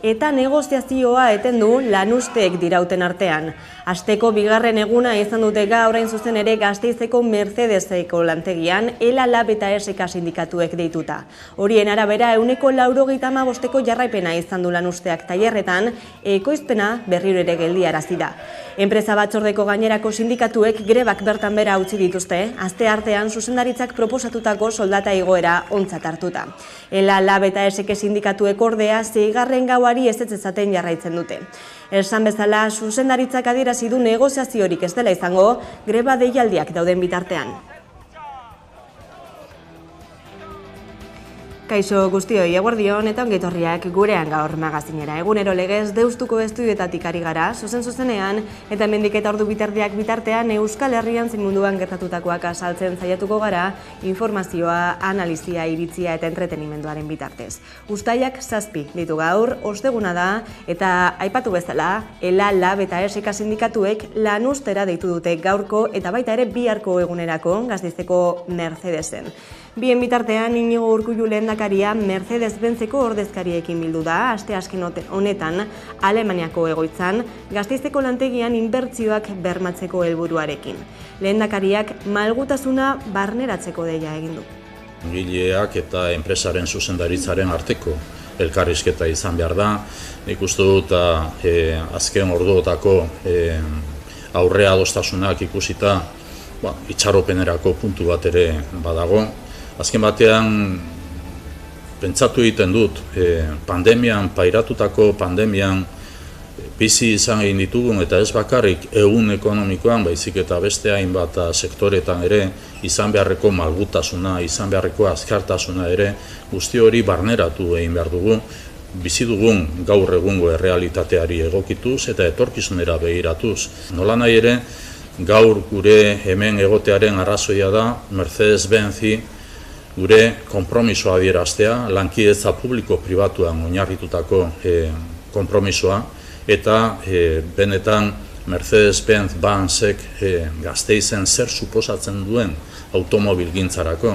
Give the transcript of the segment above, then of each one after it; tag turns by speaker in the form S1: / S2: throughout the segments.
S1: eta negoziazioa eten du lanuzteek dirauten artean. Asteko bigarren eguna izan dute gaur hain zuzen ere Gasteizeko Mercedeseko lantegian ELA Lab eta SK sindikatuek deituta. Horien arabera 95%ko jarraipena izan du lanuzteak tailerretan, ekoizpena berriro ere geldiarazi da. Enpresa batzordeko gainerako sindikatuek grebak bertan bera utzi dituzte, asteartean zuzendaritzak proposatutako soldata igoera ontzat hartuta. ELA Lab eta SK sindikatuek ordea 6. gauari ezetz esaten jarraitzen dute. Esan bezala, zuzendaritzak adierazi du negoziaziorik ez dela izango, greba deialdiak dauden bitartean. Kaixo guztioi, eguerdion eta ongetorriak gurean gaur magazinera. Egunero legez Deustuko estudioetatik ari gara, zuzenean, eta hemendik eta ordu bitartean Euskal Herrian zein munduan gertatutakoak azaltzen saiatuko gara, informazioa, analizia, iritzia eta entretenimenduaren bitartez. Uztaiak 7 ditu gaur, osteguna da, eta aipatu bezala, ELA Lab eta SK sindikatuek lanuztera deitu dute gaurko eta baita ere biharko egunerako Gasteizeko Mercedesen. Bien bitartean, Inigo Urkullu lehendakaria Mercedes-Benzeko ordezkariekin bildu da, asteazken honetan Alemaniako egoitzan, Gasteizeko lantegian inbertsioak bermatzeko helburuarekin. Lehendakariak malgutasuna barneratzeko deia egin du.
S2: Gileak eta enpresaren zuzendaritzaren arteko elkarrizketa izan behar da. Nik uste dut azken orduotako aurrea adostasunak ikusita itxaropenerako puntu bat ere badago. Azken batean, pentsatu egiten dut, pairatutako pandemian bizi izan egin ditugun eta ez bakarrik ehun ekonomikoan, baizik eta beste hainbat sektoretan ere izan beharreko malgutasuna, izan beharreko azkartasuna ere guzti hori barneratu egin behar dugu, bizi dugun gaur egungo errealitateari egokituz eta etorkizunera begiratuz. Nolanahi ere, gaur gure hemen egotearen arrazoia da Mercedes-Benzi gure konpromisoa adieraztea, lankidetza publiko-pribatuan oinarritutako konpromisoa, eta benetan Mercedes-Benz Banzek Gasteizen zer suposatzen duen automobilgintzarako.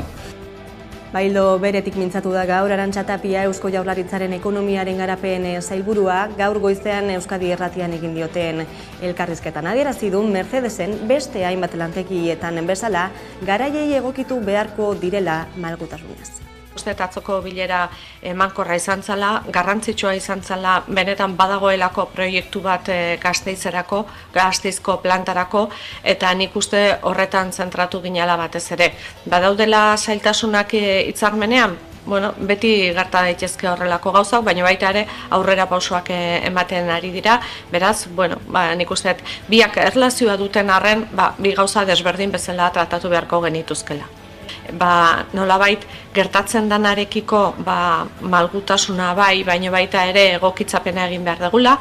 S1: Baildo beretik mintzatu da gaur Arantxa Tapia Eusko Jaurlaritzaren ekonomiaren garapen sailburua gaur goizean Euskadi Irratian egin dioten elkarrizketan adierazi du Mercedesen beste hainbat lantegietan bezala garaiei egokitu beharko direla malgutasunez.
S3: Uste atzoko bilera emankorra izan zela, garrantzitsua izan zela, benetan badagoelako proiektu bat Gasteizerako, Gasteizko plantarako, eta nik uste horretan zentratu ginela batez ere. Badaudela zailtasunak hitzarmenean, beti gerta daitezke horrelako gauzak, baina baita ere aurrera pausoak ematen ari dira, beraz, nik uste biak erlazioa duten arren, bi gauza desberdin bezala tratatu beharko genituzkela. Nolabait gertatzen danarekiko malgutasuna baina baita ere egokitzapena egin behar dugula,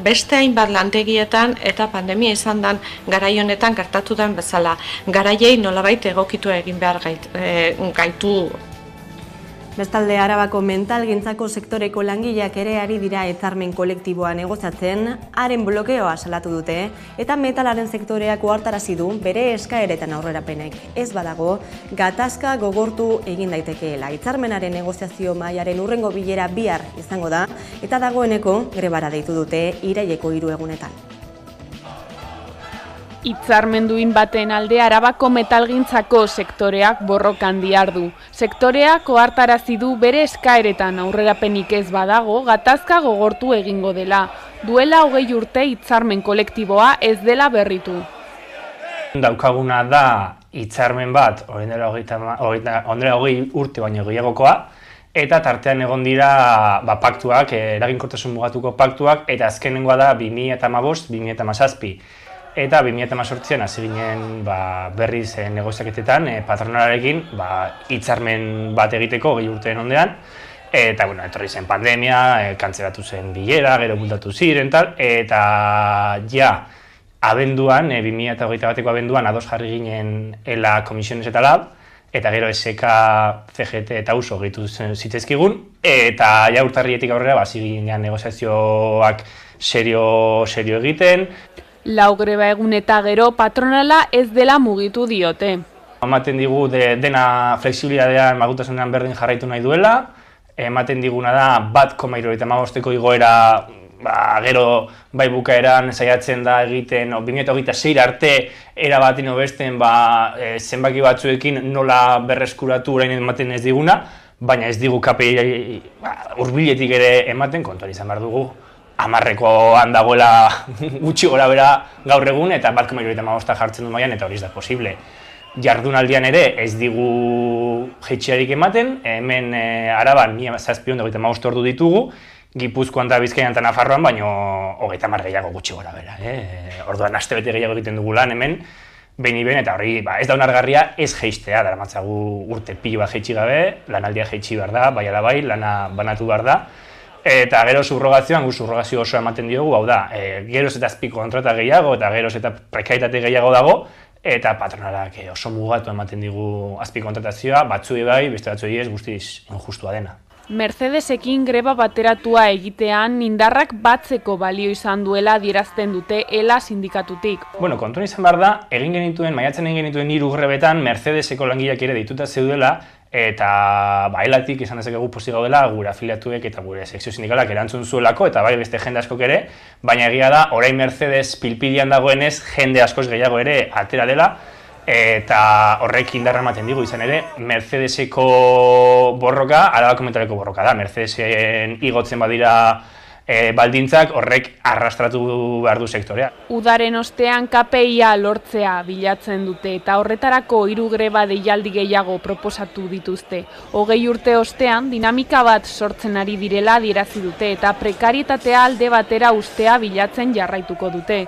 S3: beste hainbat lantegietan eta pandemia izan den garai honetan gertatu den bezala. Garaiei nolabait egokitu egin behar gaitu.
S1: Bestalde, Arabako mentalgintzako sektoreko langileak ere ari dira hitzarmen kolektiboa negoziatzen, haren blokeoa salatu dute, eta metalaren sektoreak ohartarazi du bere eskaeretan aurrerapenek ez badago, gatazka gogortu egin daitekeela. Hitzarmenaren negoziazio mahaiaren hurrengo bilera bihar izango da, eta dagoeneko grebara deitu dute iraileko 3 egunetan.
S4: Hitzarmenduin baten alde Arabako metalgintzako sektoreak borrokan dihardu. Sektoreak ohartarazi du bere eskaeretan aurrerapenik ez badago, gatazka gogortu egingo dela. Duela 20 urte hitzarmen kolektiboa ez dela berritu.
S5: Daukaguna da hitzarmen bat, orain dela 20 urte baino gehiagokoa, eta tartean egon dira paktuak, eraginkortasun mugatuko paktuak, eta azkenengoa da 2015-2017. Eta 2018an hasi ginen berriz negoziaketetan patronalarekin hitzarmen bat egiteko 20 urteen ondean. Eta etorri zen pandemia, kantzelatu zen bilera, gero bueltatu ziren eta abenduan, 2021ko abenduan ados jarri ginen ELA Komisiones eta Lab, eta gero SK, CGT eta USO gehitu zitezkigun, eta urtarrietik aurrera hasi ginen negoziazioak serio egiten.
S4: Lau greba egun eta gero patronala ez dela mugitu diote.
S5: Ematen digu dena flexibilidadean malgutasunean berdin jarraitu nahi duela, ematen diguna da 1,75ko igoera, gero bai bukaeran saiatzen da egiten 2026 arte erabatin hobesten zenbaki batzuekin nola berreskuratu orain ematen ez diguna, baina ez digu KPI hurbiletik ere ematen, kontuan izan behar dugu 10koan dagoela gutxi gora bera gaur egun eta 1,75 jartzen du mailan eta hori ez da posible. Jardunaldian ere ez digu jaitsiarik ematen, hemen Araban 1735 ordu ditugu, Gipuzkoan eta Bizkaian eta Nafarroan, baino 30 gehiago gutxi gora bera. Orduan astebete gehiago egiten dugu lan hemen, behin eta hori ez da onargarria ez jaistea, daramatzagu urte pilo bat jaitsi gabe, lanaldia jaitsi behar da, bai ala bai, lana banatu behar da. Eta gero subrogazioan, subrogazio osoa ematen diogu, hau da, geroz eta azpiko kontrata gehiago eta geroz eta prekaritate gehiago dago, eta patronalak oso mugatu ematen digu azpiko kontratazioa, batzuei bai, beste batzuei ez, guztiz injustua dena.
S4: Mercedesekin greba bateratua egitean indarrak batzeko balio izan duela adierazten dute ELA sindikatutik.
S5: Kontuan izan behar da, maiatzen egin genituen 3 grebetan Mercedeseko langileak ere dituta zeudela, eta ELAtik izan dezakegu pozik gaudela gure afiliatuek eta gure sekzio sindikalak erantzun zuelako, eta bai beste jende askok ere, baina egia da, orain Mercedes pilpilian dagoenez jende askoz gehiago ere atera dela, eta horrek indarra ematen digu izan ere, Mercedeseko borroka, Arabako metaleko borroka da, Mercedesen igotzen badira baldintzak horrek arrastratu behar du sektorea.
S4: Udaren ostean KPIa lortzea bilatzen dute eta horretarako 3 greba deialdi gehiago proposatu dituzte. 20 urte ostean dinamika bat sortzen ari direla adierazi dute eta prekarietatea alde batera ustea bilatzen jarraituko dute.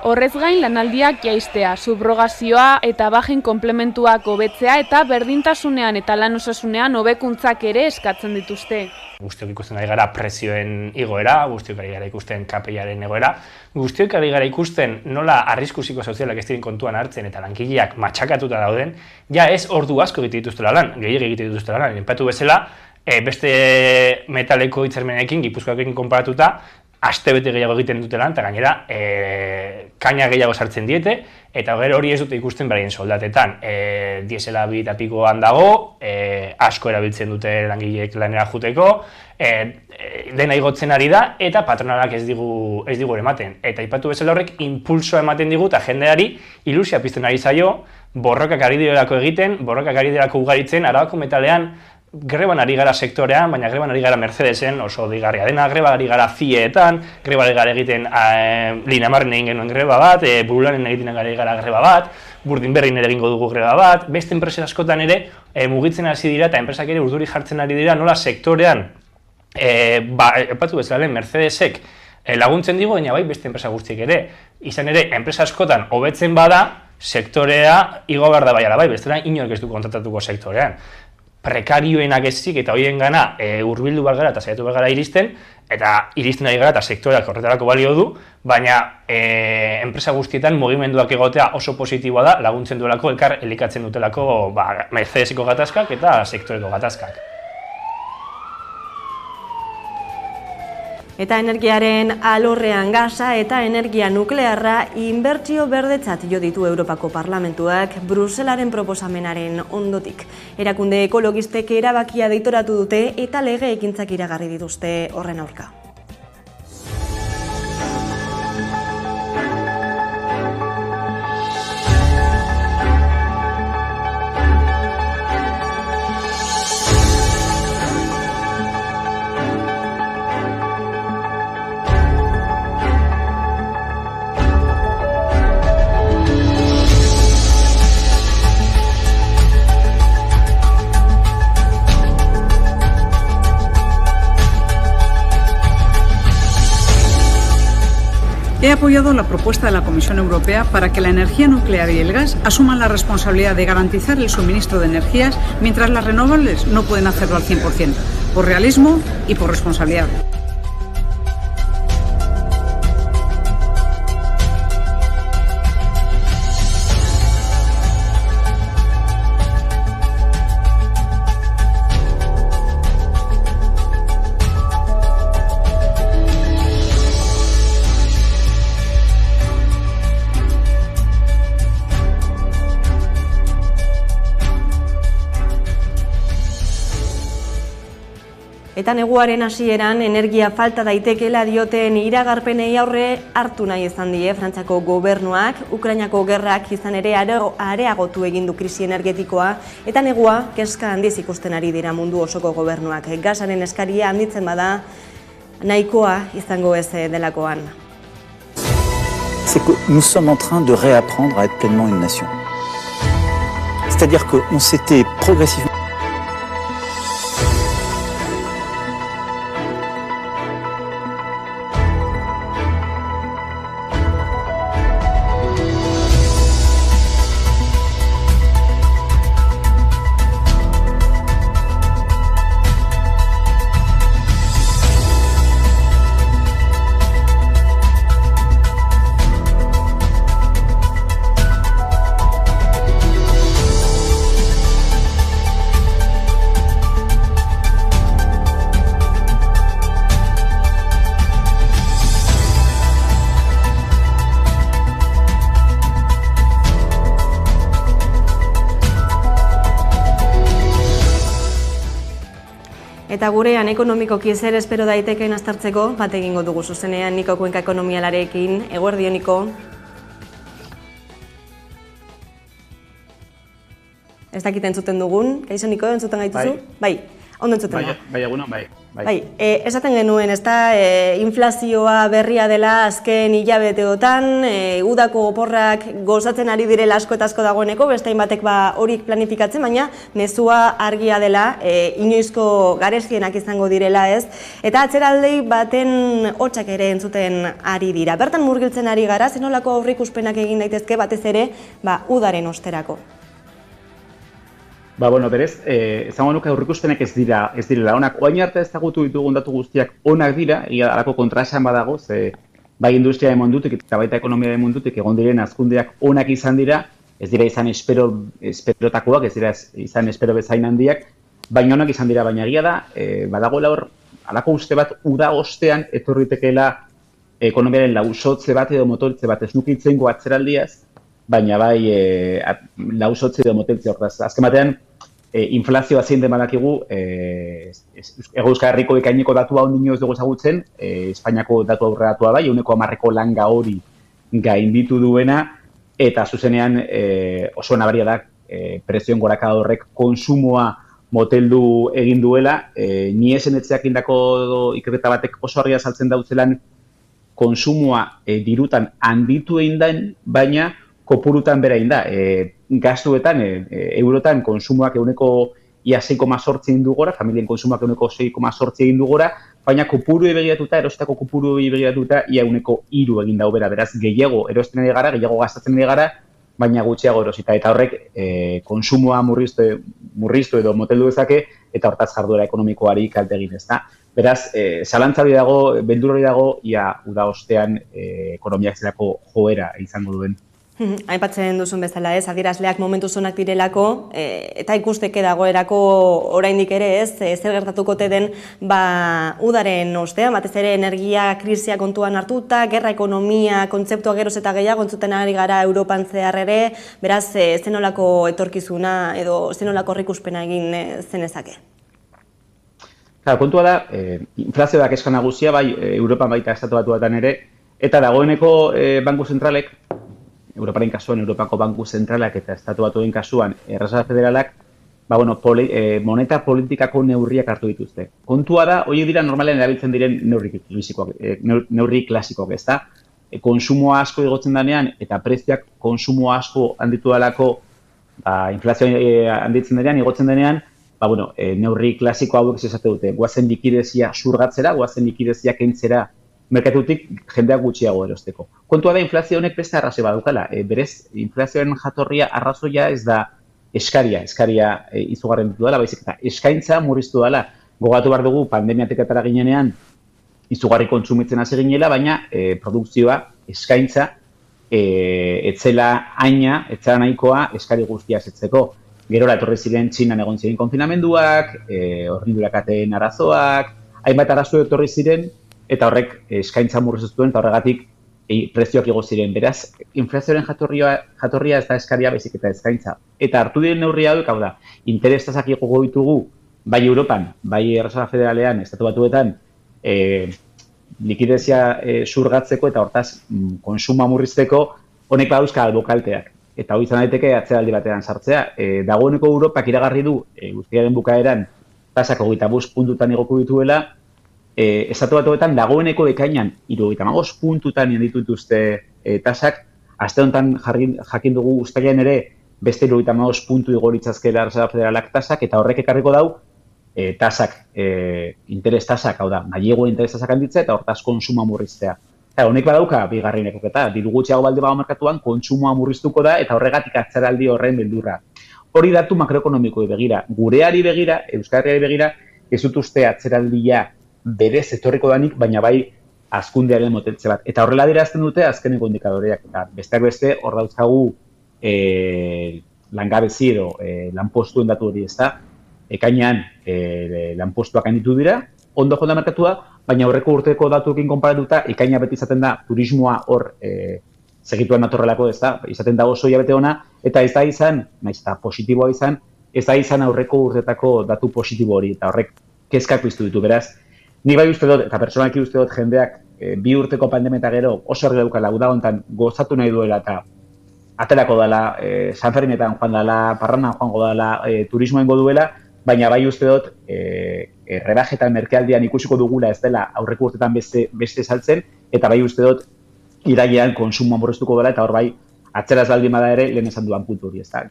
S4: Horrez gain lanaldiak jaistea, subrogazioa eta bajen komplementuak hobetzea eta berdintasunean eta lan osasunean hobekuntzak ere eskatzen dituzte.
S5: Guztiok ikusten ari gara prezioen igoera, guztiok ari gara ikusten KPIaren egoera, guztiok ari gara ikusten nola arrisku psikosozialak ez diren kontuan hartzen eta langileak matxakatuta dauden, ja ez ordu asko egite dituztela lan, gehiago egite dituztela lan, enpatu bezala, beste metaleko hitzarmenekin, Gipuzkoarekin konparatuta, astebete gehiago egiten dutela, eta gainera kaina gehiago sartzen diete, eta gero hori ez dute ikusten beraien soldatetan. Diesela 2,5 dago, asko erabiltzen dute langileek lanera joateko, dena igotzen ari da, eta patronalak ez digu ematen. Eta aipatu bezala horrek impulsoa ematen digu, eta jendeari ilusia pizten ari zaio, borrokak ari direlako egiten, borrokak ari direlako ugaritzen, Arabako metalean, greban ari gara sektorean, baina greban ari gara Mercedesen, oso digarria dena, greba ari gara Fietan, greba ari gara egiten Linamarren egin genuen greba bat, Burulanen egiten ari gara greba bat, Burdinberrin ere egingo dugu greba bat, beste enpresa askotan ere mugitzen hasi dira eta enpresak ere urduri jartzen ari dira nola sektorean, epatu bezala Mercedesek laguntzen digu, baina bai beste enpresa guztiek ere, izan ere enpresa askotan hobetzen bada, sektorea igo behar da bai ala bai, bestela inork ez du kontratatuko sektorean. Prekarioenak ezik eta horien gana hurbildu behar gara eta saiatu behar gara iristen, eta iristen ari gara eta sektoreak horretarako balio du, baina enpresa guztietan mugimenduak egotea oso positiboa da, laguntzen duelako elkar elikatzen dutelako Mercedeseko gatazkak eta sektoreko gatazkak.
S1: Eta energiaren alorrean gasa eta energia nuklearra inbertsio berdetzat jo ditu Europako Parlamentuak Bruselaren proposamenaren ondotik. Erakunde ekologistek erabakia deitoratu dute eta lege ekintzak iragarri dituzte horren aurka.
S6: He apoyado la propuesta de la Comisión Europea para que la energía nuclear y el gas asuman la responsabilidad de garantizar el suministro de energías, mientras las renovables no pueden hacerlo al 100%, por realismo y por responsabilidad.
S1: Eta neguaren hasieran energia falta daitekela dioten iragarpenei aurre hartu nahi izan die Frantziako gobernuak, Ukrainako gerrak izan ere areagotu egin du krisi energetikoa, eta negua kezka handiz ikusten ari dira mundu osoko gobernuak. Gasaren eskaria handitzen bada, nahikoa izango ez delakoan.
S7: C'est que nous sommes en train de réapprendre à être pleinement une nation. C'est-à-dire qu'on s'était progressivement
S1: Eta gurean ekonomikoki zer espero daitekeen aztertzeko, bat egingo dugu zuzenean Niko Kuenka ekonomialarekin. Eguerdio, Niko. Ez dakit entzuten dugun. Kaixo, Niko, entzuten gaituzu? Bai, ondo entzuten da.
S8: Bai, egunon, bai.
S1: Esaten genuen, inflazioa berria dela azken hilabeteotan, udako oporrak gozatzen ari direla asko eta asko dagoeneko, beste hainbatek horik planifikatzen, baina mezua argia dela, inoizko garezkienak izango direla ez, eta atzeraldei baten hotsak ere entzuten ari dira. Bertan murgiltzen ari gara, zenolako aurreikuspenak egin daitezke batez ere, udaren osterako.
S8: Berez, ezango nuke aurreikuspenak ez direla onak. Oain arte ezagutu ditugun datu guztiak onak dira, halako kontraesan badago, bai industriaren mundutik eta baita ekonomiaren mundutik egon diren hazkundeak onak izan dira, ez dira izan esperotakoak, ez dira izan espero bezain handiak, baina onak izan dira, baina egia da, badagoela hor, halako uste bat uda ostean etorritekeela ekonomiaren lausotze bat edo motoritze bat ez nukitzeingo atzeraldiaz, baina bai lausotze edo moteltze hortaz. Azken batean, inflazioa zein den badakigu, Hego Euskal Herriko ekaineko datua ondino ez dugu ezagutzen, Espainiako datu aurreratua bai, 10% langa hori gainditu duena, eta zuzenean oso nabaria da prezioen gorakada horrek konsumoa moteldu egin duela, Niesen etxeak indako ikerketa batek oso argia saltzen dautzelan konsumoa dirutan handitu egin den, baina kopurutan bera egin da, gastuetan, eurotan konsumoak eguneko ia 6,8 egin du gora, familien konsumoak eguneko 6,8 egin du gora, baina kopuruei begiratuta, erosteko kopuruei begiratuta, ia eguneko 3 egin dau bera, beraz, gehiago erosten ari gara, gehiago gastatzen ari gara, baina gutxiago erosita, eta horrek konsumoa murriztu edo moteldu dezake, eta hortaz jarduera ekonomikoari kalte egin ez da. Beraz, zalantza hori dago, beldur hori dago, ia uda ostean ekonomiak zelako joera izango duen.
S1: Aipatzen duzun bezala ez, adierazleak momentu zonak direlako, eta ikusteke dagoerako oraindik ere ez, zer gertatuko te den udaren ostean, batez ere energia krisia kontuan hartuta, gerra ekonomia kontzeptua geroz eta gehiago entzuten ari gara Europan zehar ere, beraz zenolako etorkizuna edo zenolako aurreikuspena egin zenezake?
S8: Kontua da, inflazioa da kezka nagusia, bai Europan baita estatu batuetan ere, eta dagoeneko banku zentralek, Europaren kasuan, Europako Banku Zentralak eta Estatu Batuen kasuan, Erreserba Federalak, moneta politikako neurriak hartu dituzte. Kontua da, horiek dira normalean erabiltzen diren neurri klasikoak, ez da? Konsumoa asko igotzen denean eta prezioak konsumoa asko handitu dalako, inflazioa handitzen denean, igotzen denean, neurri klasiko hauek esate dute. Goazen likidezia surgatzera, goazen likidezia kentzera merkatutik jendeak gutxiago erosteko. Kontua da inflazio honek beste arrazoi badukala. Berez, inflazioaren jatorria arrazoia ez da eskaria izugarren ditu dela, baizik eta eskaintza murriztu dela. Gogatu behar dugu pandemiatik atara ginenean izugarri kontsumitzen hasi ginela, baina produkzioa, eskaintza, etzela aina, etzela nahikoa eskari guztia esetzeko. Gerora etorri ziren Txinan egon ziren konfinamenduak, hornidurakateen arazoak, hainbat arazo etorri ziren, eta horrek eskaintza murriztu zuen, eta horregatik prezioak igo ziren. Beraz, inflazioaren jatorria ez da eskaria, baizik eta eskaintza. Eta hartu diren neurri hauek, hau da, interestasak igo ditugu bai Europan, bai Erreserba Federalean, Estatu Batuetan, likidezia zurgatzeko eta hortaz konsumoa murrizteko honek badauzka albokalteak. Eta hori izan daiteke atzeraldi batean sartzea. Dagoeneko Europak iragarri du guztiaren bukaeran tasak 25 puntutan igoko dituela, Estatu Batuetan dagoeneko ekainan 75 puntutan dituzte tasak, aste honetan jakin dugu uztailean ere beste 75 puntu igo litzazkeela Erreserba Federalak tasak, eta horrek ekarriko dau tasak, interes tasak, hau da, nahiego interes tasak handitzea eta hortaz konsumoa murriztea. Honek badauka bigarren ekoketa, diru gutxiago balde bago merkatuan kontsumoa murriztuko da eta horregatik atzeraldi horren beldurra. Hori datu makroekonomikoei begira, gureari begira, Euskal Herriari begira, ez dut uste atzeraldia berez etorriko danik, baina bai hazkundearen moteltze bat. Eta horrela adierazten dute azkeneko indikadoreak. Eta besteak beste hor dauzkagu langabezi edo lanpostuen datu hori, ezta? Ekainean lanpostuak handitu dira, ondo joan da merkatua, baina aurreko urteko datuekin konparatuta, ekaina beti izaten da turismoa hor segituan datorrelako, ez da, izaten da oso hilabete ona, eta ez da izan, naiz eta positiboa izan, ez da izan aurreko urtetako datu positibo hori, eta horrek kezkak piztu ditu, beraz. Ni bai uste dut, eta pertsonalki uste dut jendeak bi urteko pandemia eta gero oso argi daukala, uda hontan gozatu nahi duela eta aterako dela, San Ferminetan joan dela, Parranan joango dela, turismoa ingo duela, baina bai uste dut, rebajetan merkealdian ikusiko dugula ez dela aurreko urtetan beste saltzen, eta bai uste dut irailean konsumoa murriztuko dela, eta hor bai atzeraz baldin bada ere lehen esan duan puntu hori, ez da,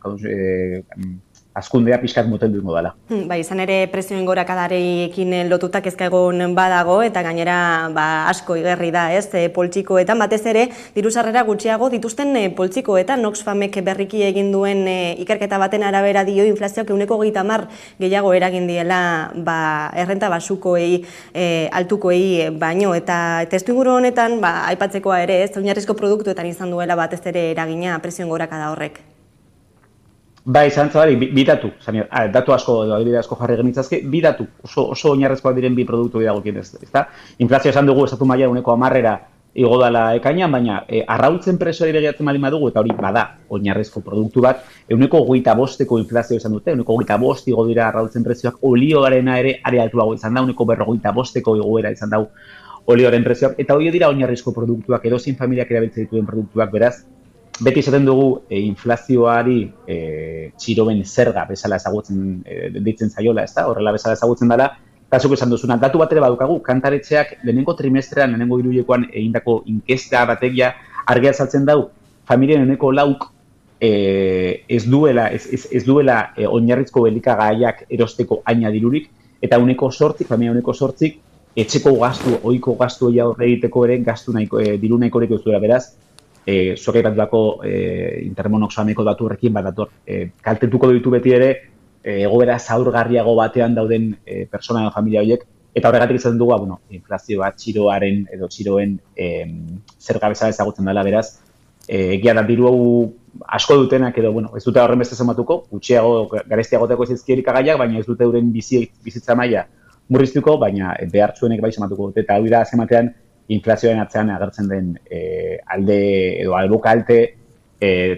S8: hazkundea pixkat moteldu ingo dela.
S1: Bai, izan ere prezioen gorakadarekin lotutak kezka egon badago, eta gainera asko igerri da, ez, poltsikoetan, batez ere, diru-sarrera gutxiago dituzten poltsikoetan, Oxfamek berriki egin duen ikerketa baten arabera dio inflazioak 30% gehiago eragin diela errenta basukoei, altukoei baino, eta testuinguru honetan, aipatzekoa ere, ez, oinarrizko produktuetan izan duela batez ere eragina prezioen gorakada horrek.
S8: Bai, zantzabari, bi datu, datu asko, adibide asko jarri genitzazke, bi datu, oso oinarrezkoak diren bi produktu dagokien ez da. Inflazio esan dugu estatu maila 1,10 igo dela ekainan, baina arrautzen prezioari begiratzen baldin badugu, eta hori bada oinarrezko produktu bat, 1,25ko inflazio izan dute, 1,25 igo dira arrautzen prezioak, olioarena ere are altuago izan da, 1,25ko igoera izan da olioaren prezioak, eta hori dira oinarrezko produktuak, edozein familiak erabiltzen dituen produktuak, beraz, beti esaten dugu inflazioari txiroben zerga bezala ezagutzen ditzen zaiola, ez da? Horrela bezala ezagutzen dela, kasuk esan duzuna. Datu bat ere badukagu, Kantaretxeak lehenengo trimestrean, lehenengo hiruhilekoan egindako inkesta bategia argia azaltzen dau, familien 1/4 ez duela oinarrizko elikagaiak erosteko haina dirurik, eta 1/8, familia 1/8, etxeko gastu, ohiko gastu aurre egiteko ere diru nahikorik ez duela, beraz, zuek aipatutako Intermonoxameko datu horrekin badator. Kaltetuko ditu beti ere egoera zaurgarriago batean dauden pertsona edo familia horiek, eta horregatik izaten dugu, inflazioa txiroaren edo txiroen zerga bezala ezagutzen dela, beraz, egia da diru hau asko dutenak edo, ez dute horren beste zenbatuko, gutxiago, garestiagoteko ez elikagaiak, baina ez dute euren bizitza maila murriztuko, baina behar zuenek bai zenbatuko dute, eta hau da azken inflazioaren atzean agertzen den alde edo albokalte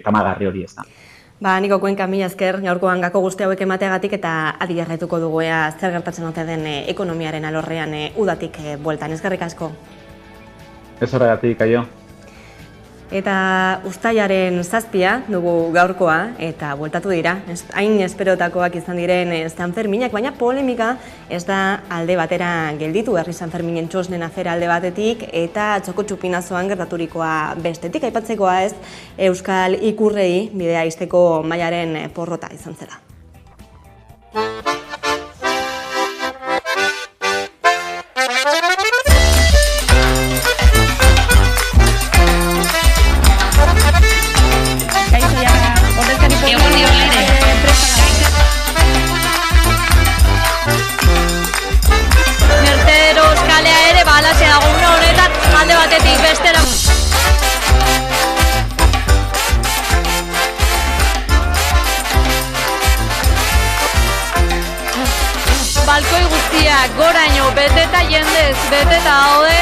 S8: tamagarri hori ez da.
S1: Niko Kuenka, mila esker, gaurkoan gako guzti hauek emateagatik eta adi jarraituko dugu zer gertatzen ote den ekonomiaren alorrean udatik bueltan. Eskerrik asko.
S8: Ez horregatik, aio.
S1: Eta uztailaren 7 dugu gaurkoa, eta bueltatu dira, hain esperotakoak izan diren San Ferminak, baina polemika ez da alde batera gelditu, herri San Ferminen txosnen afera alde batetik, eta txoko txupinazoan gertaturikoa bestetik, aipatzekoa ez, Euskal Ikurrei bidea izteko mailaren porrota izan zela.
S9: Alde batetik bestera. Balkoi guztiak goraino beteta jendez beteta daude.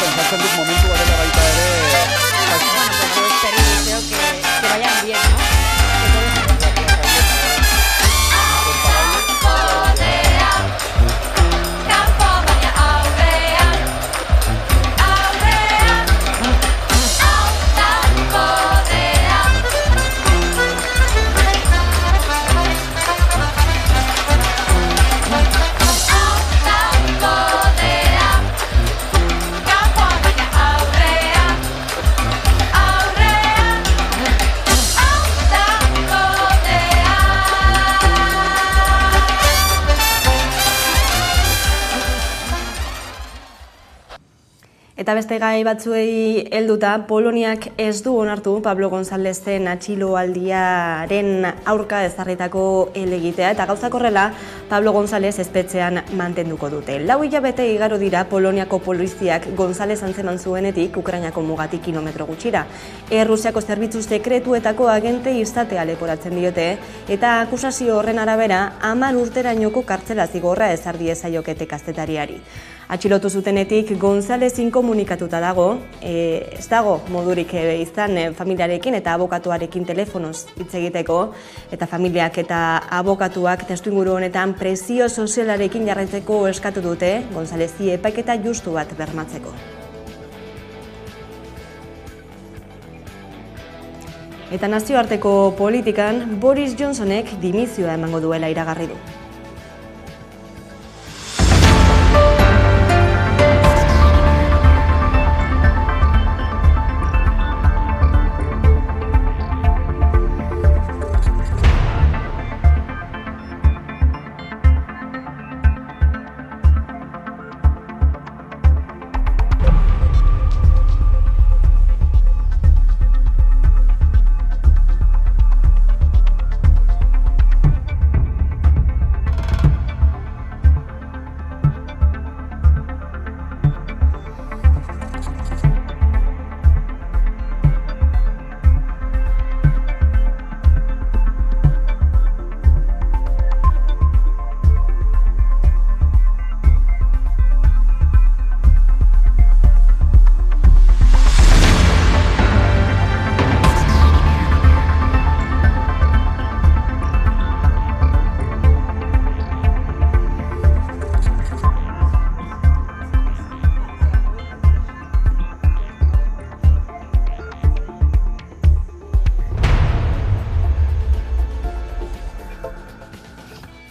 S10: pentsatzen dut momentu garela baita ere...
S9: Bueno, pues yo espero y deseo que vayan bien, ¿no?
S1: Eta beste gai batzuei helduta, Poloniak ez du onartu Pablo Gonzalezen atxiloaldiaren aurka ezarritako helegitea, eta gauzak horrela Pablo Gonzalez espetxean mantenduko dute. 4 hilabete igaro dira Poloniako poliziak Gonzalez antzeman zuenetik Ukrainako mugatik kilometro gutxira. Errusiako zerbitzu sekretuetako agente izatea leporatzen diote, eta akusazio horren arabera 10 urterainoko kartzela zigorra ezar diezaiokete kazetariari. Atxilotu zutenetik Gonzalez inkomunikatuta dago, ez dago modurik izan familiarekin eta abokatuarekin telefonoz hitz egiteko, eta familiak eta abokatuak testuinguru honetan presio sozialarekin jarraitzeko eskatu dute Gonzalezi epaiketa justu bat bermatzeko. Eta nazioarteko politikan Boris Johnsonek dimizioa emango duela iragarri du.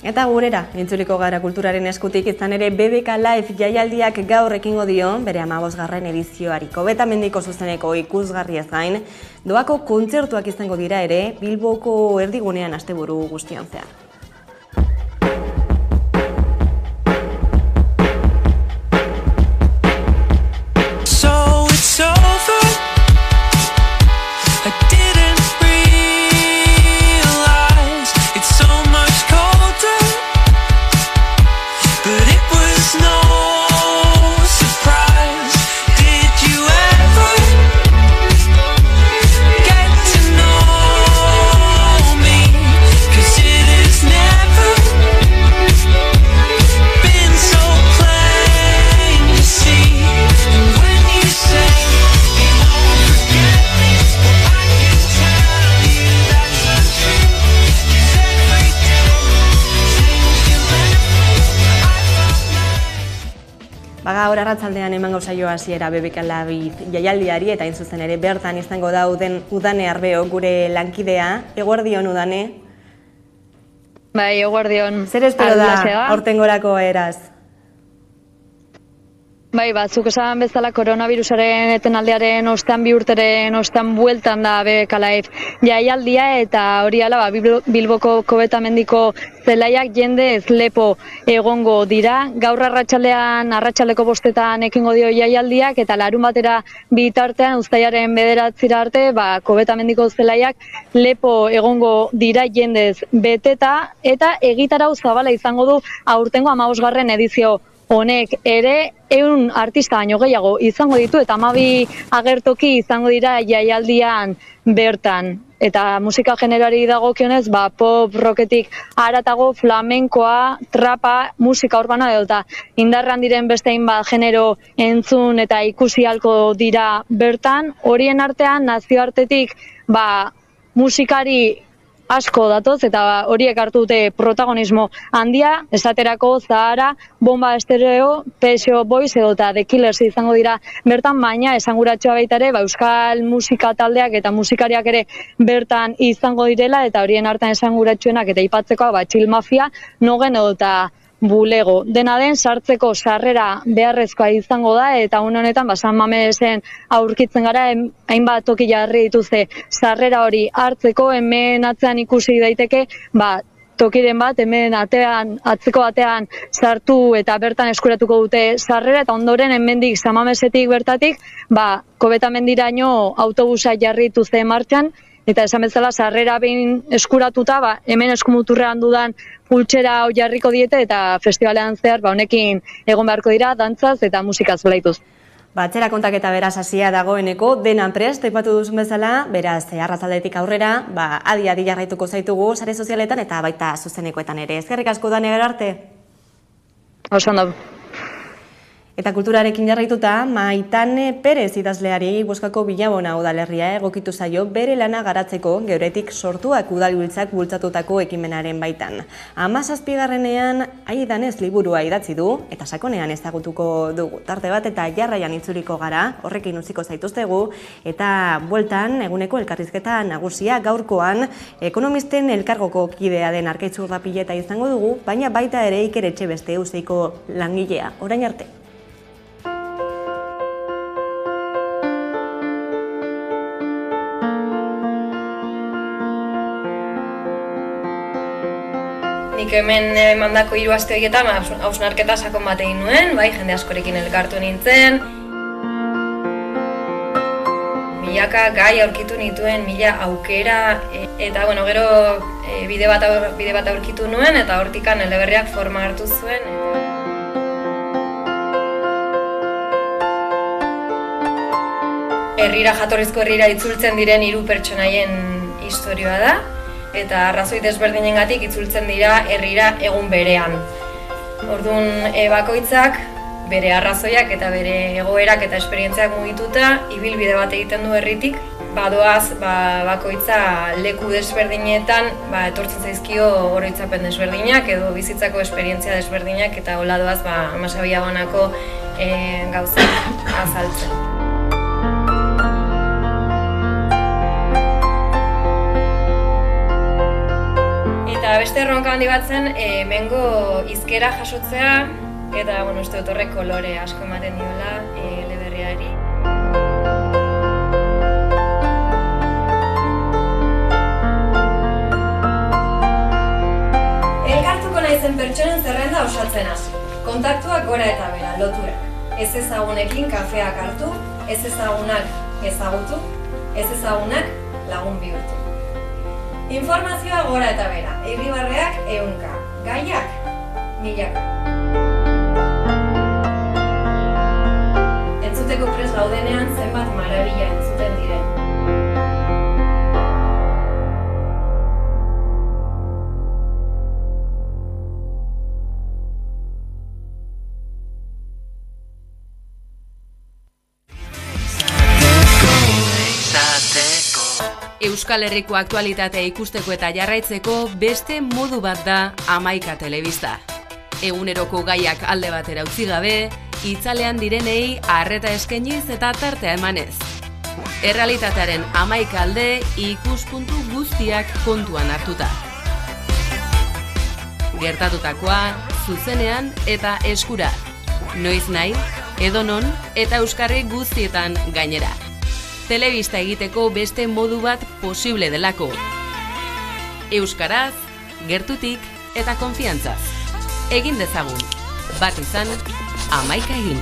S1: Eta gurera, intzuliko gara kulturaren eskutik, izan ere BBK Live jaialdiak gaur ekingo dio, bere 15. edizioari. Kobetamendiko zuzeneko ikusgarriez gain, doako kontzertuak izango dira ere, Bilboko erdigunean asteburu guztian zehar. Gaur arratsaldean emango saio hasiera BBK Live jaialdiari, eta hain zuzen ere bertan izango da Udane Arbeo gure lankidea. Eguerdion, Udane.
S9: Bai, eguerdion.
S1: Zer espero da aurtengorako eraz?
S9: Bai, zuk esan bezala koronavirusaren etenaldiaren ostean 2 urteren ostean bueltan da BBK Live jaialdia, eta hori ala Bilboko Kobetamendiko zelaiak jendez lepo egongo dira. Gaur arratsaldeko 5 ekingo dio jaialdiak, eta larunbatera bitartean uztailaren 9 arte Kobetamendiko zelaiak lepo egongo dira jendez beteta, eta egitarau zabala izango du aurtengo 15. edizio honek ere. 100 artista baino gehiago izango ditu, eta 12 agertoki izango dira jaialdian bertan. eta musika generoari dagokionez, pop, rocketik haratago flamenkoa, trapa, musika urbana edota indarran diren beste hainbat genero entzun eta ikusi ahalko dira bertan. Horien artean nazioartetik musikari asko datoz eta horiek hartu dute protagonismo handia, esaterako Zahara, Bomba Estereo, PSO Boys edota The Killers izango dira bertan, baina esanguratsua baita ere euskal musika taldeak eta musikariak ere bertan izango direla, eta horien artean esanguratsuenak eta aipatzekoa Chill Mafia, Nogen edota Bulego. Dena den, sartzeko sarrera beharrezkoa izango da, eta une honetan San Mamesen aurkitzen gara, hainbat toki jarri dituzte sarrera hori hartzeko. Hemen atzean ikusi daiteke tokiren bat, hemen atzeko batean sartu eta bertan eskuratuko dute sarrera, eta ondoren hemendik San Mamesetik bertatik Kobetamendiraino autobusa jarri dituzte martxan. Eta esan bezala, sarrera behin eskuratuta, hemen eskumuturrean dudan pultsera jarriko diete, eta festivalean zehar honekin egon beharko dira, dantzaz eta musikaz belaituz.
S1: Atzera kontaketa beraz hasia dagoeneko, denan prest, aipatu duzun bezala, beraz arratzaldetik aurrera, adi jarraituko zaitugu sare sozialetan eta baita zuzenekoetan ere. Eskerrik asko Dani arte.
S9: Oso ondo.
S1: Eta kulturarekin jarraituta, Maitane Perez idazleari Boskako Bilabona udalerria egokitu zaio bere lana garatzeko geuretik sortuak udalbiltzak bultzatutako ekimenaren baitan. 17. Aidanez liburua idatzi du eta sakonean ezagutuko dugu. Tarte bat eta jarraian itzuliko gara, horrekin utziko zaituztegu, eta bueltan eguneko elkarrizketa nagusia gaurkoan ekonomisten elkargoko kidea den Arkaitz Urrapileta izango dugu, baina baita ere Iker Etxebeste Useiko langilea. Orain arte.
S11: Nik hemen mandako 3 aste horietan hausnarketa sakon bat egin nuen, jende askorekin elkartu nintzen. Milaka gai aurkitu nituen, 1000 aukera, eta gero bide bat aurkitu nuen, eta hortikan eleberriak forma hartu zuen. Jatorrizko herrira itzultzen diren 3 pertsonaien istorioa da, eta arrazoi desberdinengatik itzultzen dira herrira egun berean. Orduan bakoitzak bere arrazoiak eta bere egoerak eta esperientziak mugituta ibilbide bat egiten du herritik, badoaz bakoitza leku desberdinetan etortzen zaizkio oroitzapen desberdinak edo bizitzako esperientzia desberdinak, eta hola doaz amasabiagonako gauzak azaltzen. Eta beste erronka handi bat zen, hemengo hizkera jasotzea, eta uste dut horrek kolore asko ematen diola eleberriari. Elkartuko naizen pertsonen zerrenda osatzen hasi. Kontaktuak gora eta bera, loturak. Ez ezagunekin kafeak hartu, ez ezagunak ezagutu, ez ezagunak lagun bihurtu. Informazioa gora eta bera, irribarreak 100, gaiak 1000. Entzuteko prest gaudenean zenbat marabila entzuten diren.
S12: Euskal Herriko aktualitatea ikusteko eta jarraitzeko beste modu bat da Hamaika Telebista. Eguneroko gaiak alde batera utzi gabe, itzalean direnei arreta eskainiz eta tartea emanez. Errealitatearen 11 alde ikuspuntu guztiak kontuan hartuta. Gertatutakoa, zuzenean eta eskura. Noiz nahi, edonon eta euskarri guztietan gainera. Telebista egiteko beste modu bat posible delako. Euskaraz, gertutik eta konfiantzaz. Egin dezagun, bat izan, 11 egin.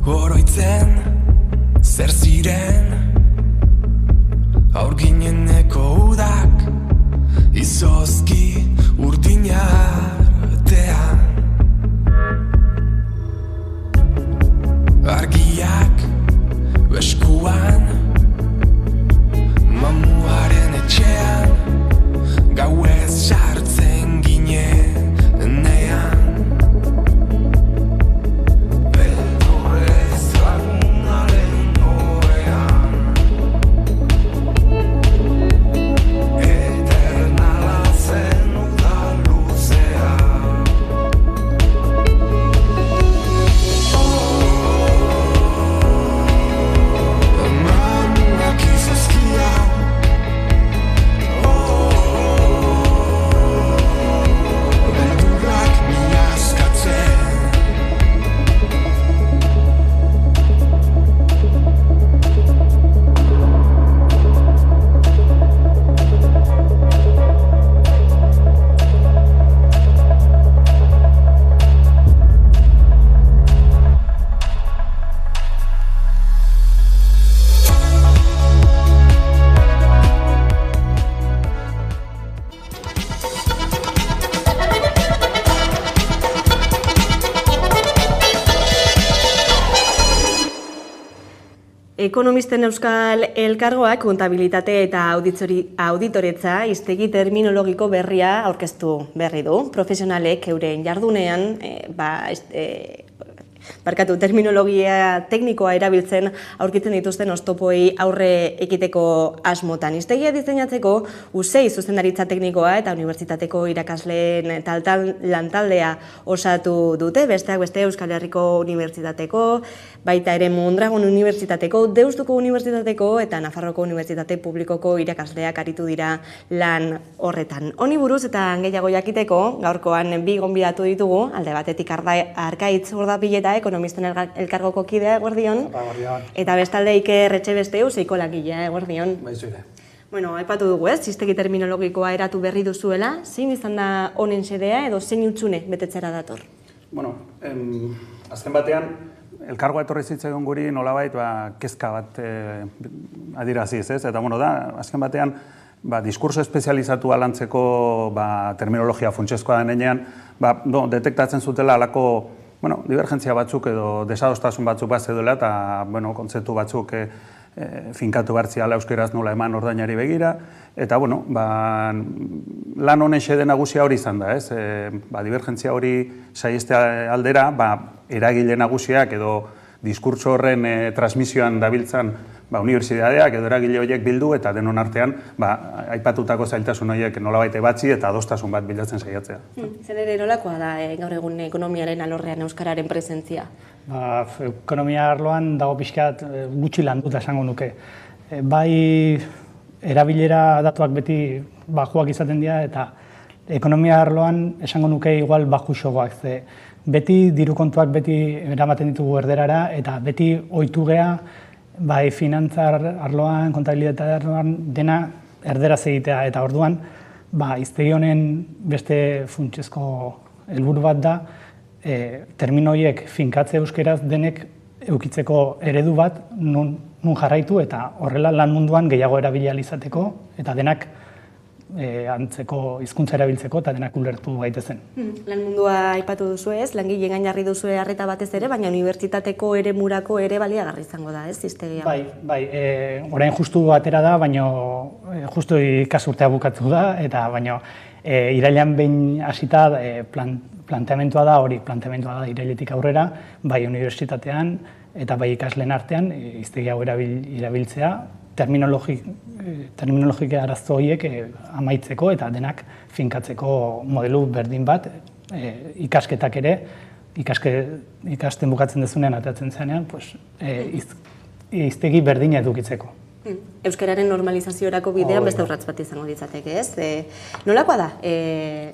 S13: Oroitzen, zer ziren, aurgineneko udak, izozki urdinar argiak eskuan, mamuaren etxean gauez sartzen ginenean. Beldurrez lagunaren oean, eternala zen udal luzea. Mamuak izozkia, beldurrak miazkatzen.
S1: Ekonomisten Euskal Elkargoak kontabilitate eta auditoretza hiztegi terminologiko berria aurkeztu berri du. Profesionalek euren jardunean terminologia teknikoa erabiltzen aurkitzen dituzten oztopoei aurre ekiteko asmotan. Hiztegia diseinatzeko USEI zuzendaritza teknikoa eta unibertsitateko irakasleen lantaldea osatu dute, besteak beste Euskal Herriko Unibertsitateko, baita ere Mondragon Unibertsitateko, Deustuko Unibertsitateko eta Nafarroko Unibertsitate Publikoko irakasleak aritu dira lan horretan. Honi buruz eta gehiago jakiteko, gaurkoan bi gonbidatu ditugu, alde batetik Arkaitz Urdapilleta, Ekonomisten Elkargoko kidea, eguerdion. Eta bestalde Iker Etxebeste, USEIko langilea, eguerdion. Bueno, aipatu dugu ez, hiztegi terminologikoa eratu berri duzuela, zein izan da honen xedea edo zein hutsune betetzera dator?
S10: Bueno, azken batean, elkargoa etorri zitzaigun guri nolabait kezka bat adiraziz, ez? Eta, bueno, da, azken batean, diskurso espezializatua lantzeko terminologia funtsezkoa denean, detektatzen zutela alako divergentzia batzuk edo desadostasun batzuk bat zeduela eta kontzeptu batzuk finkatu bertziala euskeraz nola eman ordainari begira. Eta, lan honen xede nagusia hori izan da, ez? Divergentzia hori saiheste aldera, eragile nagusiak edo diskurtso horren transmisioan dabiltzan unibertsitateak edo eragile horiek bildu eta denon artean aipatutako zailtasun horiek nolabait ebatzi eta adostasun bat bilatzen saiatzea.
S1: Zer ere nolakoa da gaur egun ekonomiaren alorrean euskararen presentzia?
S14: Ekonomia arloan dago pixkat gutxi landuta esango nuke. Bai erabilera datuak beti bajuak izaten dira eta ekonomia arloan esango nuke igual bajuxogoak. Beti diru kontuak beti eramaten ditugu erderara eta beti ohitu gea bai finantza arloan, kontabilitate arloan dena erderaz egitea eta orduan hiztegi honen beste funtsezko helburu bat da termino horiek finkatze euskeraz denek eukitzeko eredu bat nun jarraitu eta horrela lan munduan gehiago erabili ahal izateko eta denak antzeko hizkuntza erabiltzeko eta denak ulertu gaitezen.
S1: Lan mundua aipatu duzu ez, langile gain jarri duzu arreta batez ere, baina unibertsitateko eremurako ere baliagarri izango da, ez, hiztegia?
S14: Bai, orain justu atera da, baina justu ikasturtea bukatu da, eta baina irailean behin hasita planteamentua da irailetik aurrera, bai unibertsitatean eta bai ikasleen artean hiztegia hau erabiltzea, terminologika arazo horiek amaitzeko eta denak finkatzeko modelu berdin bat ikasketak ere, ikasten bukatzen dezunean atatzen zenean, hiztegi berdina edukitzeko.
S1: Euskararen normalizaziorako bidean beste urrats bat izango ditzateke, ez? Nolakoa da?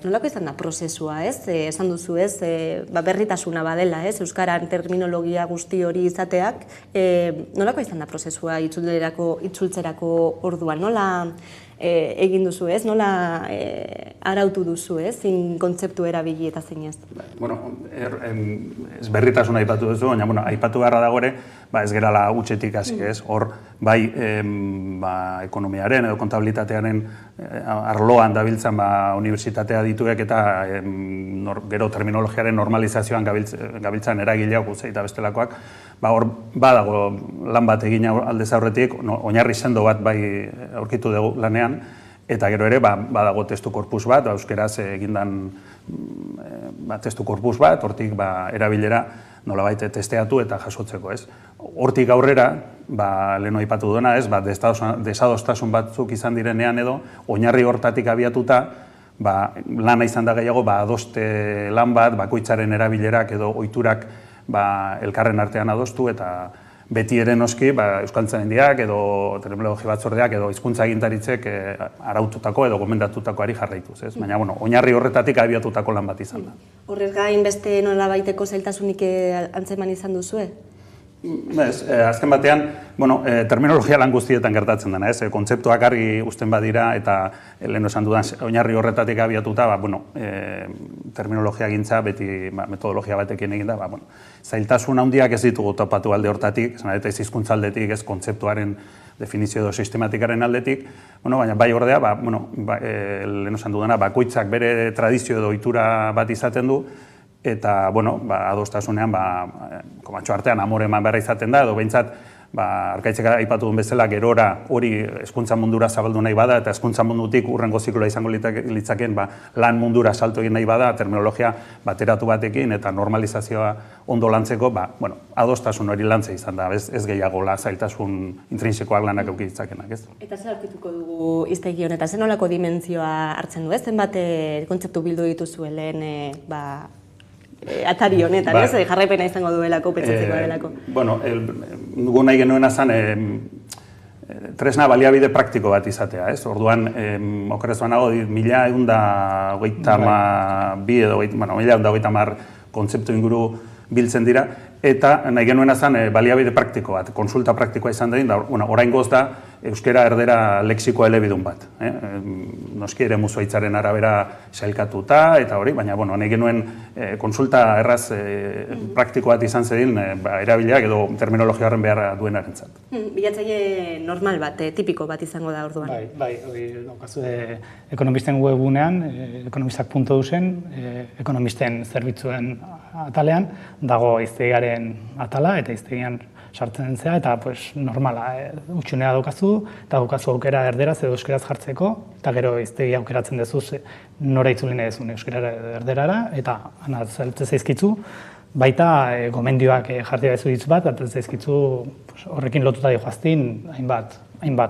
S1: Nolako izan da prozesua, ez? Esan duzu, ez? Berritasuna badela, ez? Euskaran terminologia guzti hori izateak, nolako izan da prozesua itzultzerako orduan? Nola egin duzu, ez? Nola arautu duzu, ez? Zin kontzeptu erabili eta zein ez?
S10: Bueno, ez berritasuna aipatu duzu, baina aipatu beharra dago ere, ez gerala hutsetik hasi, ez? Hor, bai ekonomiaren edo kontabilitatearen arloan dabiltzan unibertsitatea dituek eta gero terminologiaren normalizazioan gabiltzan eragileak eta bestelakoak, hor badago lan bat egin aldez aurretik, oinarri sendo bat bai aurkitu dugu lanean, eta gero ere badago testu korpus bat, euskeraz egindan testu korpus bat, hortik erabilera nolabait testeatu eta jasotzeko, ez? Hortik aurrera, leheno aipatu duena, ez, desadostasun batzuk izan direnean edo, oinarri hortatik abiatuta, lana izan da gehiago, adoste lan bat, bakoitzaren erabilerak edo ohiturak elkarren artean adostu, eta beti ere noski, Euskaltzaindiak edo terminologia batzordeak edo hizkuntza agintaritzek araututako edo gomendatutakoari jarraituz, ez? Baina, oinarri horretatik abiatutako lan bat izan da.
S1: Horrez gain beste nolabaiteko zailtasunik antzeman izan duzue?
S10: Ez, azken batean, terminologia lan guztietan gertatzen dena, ez? Kontzeptuak argi uzten badira eta lehen esan dudan oinarri horretatik abiatuta, terminologia gintza beti metodologia batekin egin da, zailtasun handiak ez ditugu topatu alde hortatik, eta ez hizkuntza aldetik, ez kontzeptuaren definizio edo sistematikaren aldetik, baina bai ordea, lehen esan dudana, bakoitzak bere tradizio edo ohitura bat izaten du, eta, adostasunean, komatxo artean amore eman beharra izaten da, edo behintzat, Arkaitzek aipatu duen bezala, gerora hori hezkuntza mundura zabaldu nahi bada, eta hezkuntza mundutik urrengo zikloa izango litzaken lan mundura salto egin nahi bada, terminologia bateratu batekin, eta normalizazioa ondo lantzeko, adostasun hori lantze izan da, ez gehiago zailtasun intrinsekoak lanak eduki ditzakenak, ez?
S1: Eta zer aurkituko dugu hiztegi honetan, zer nolako dimentsioa hartzen du, ez? Zenbat kontzeptu bildu dituzue lehen, atari honetan, ez? Jarraipena izango duelako, pentsatzeko delako.
S10: Gu nahi genuena zen tresna baliabide praktiko bat izatea, ez? Orduan, okerrez banago, 1122 edo, 1130 kontzeptu inguru biltzen dira, eta nahi genuena zen baliabide praktiko bat, konsulta praktikoa izan da, oraingoz da euskera erdera lexikoa elebidun bat. Noski ere musuaitzaren arabera sailkatuta, eta hori, baina nahi genuen konsulta erraz praktiko bat izan zedin erabileak edo terminologia horren beharra duenarentzat.
S1: Bilatzaile normal bat, tipiko bat izango da orduan.
S14: Bai, hori daukazu ekonomisten webunean, ekonomistak.eu zen, ekonomisten zerbitzuen atalean, dago hiztegiaren atala eta hiztegian sartzen zea, eta normala, utxunea daukazu, eta daukazu aukera erderaz edo euskeraz jartzeko, eta gero hiztegi aukeratzen dezuz nora itzulin edezun euskera erderara, eta anatzeltze zaizkitzu, baita gomendioak jartia bezu hitz bat, eta zaizkitzu horrekin lotuta dihoaztin hainbat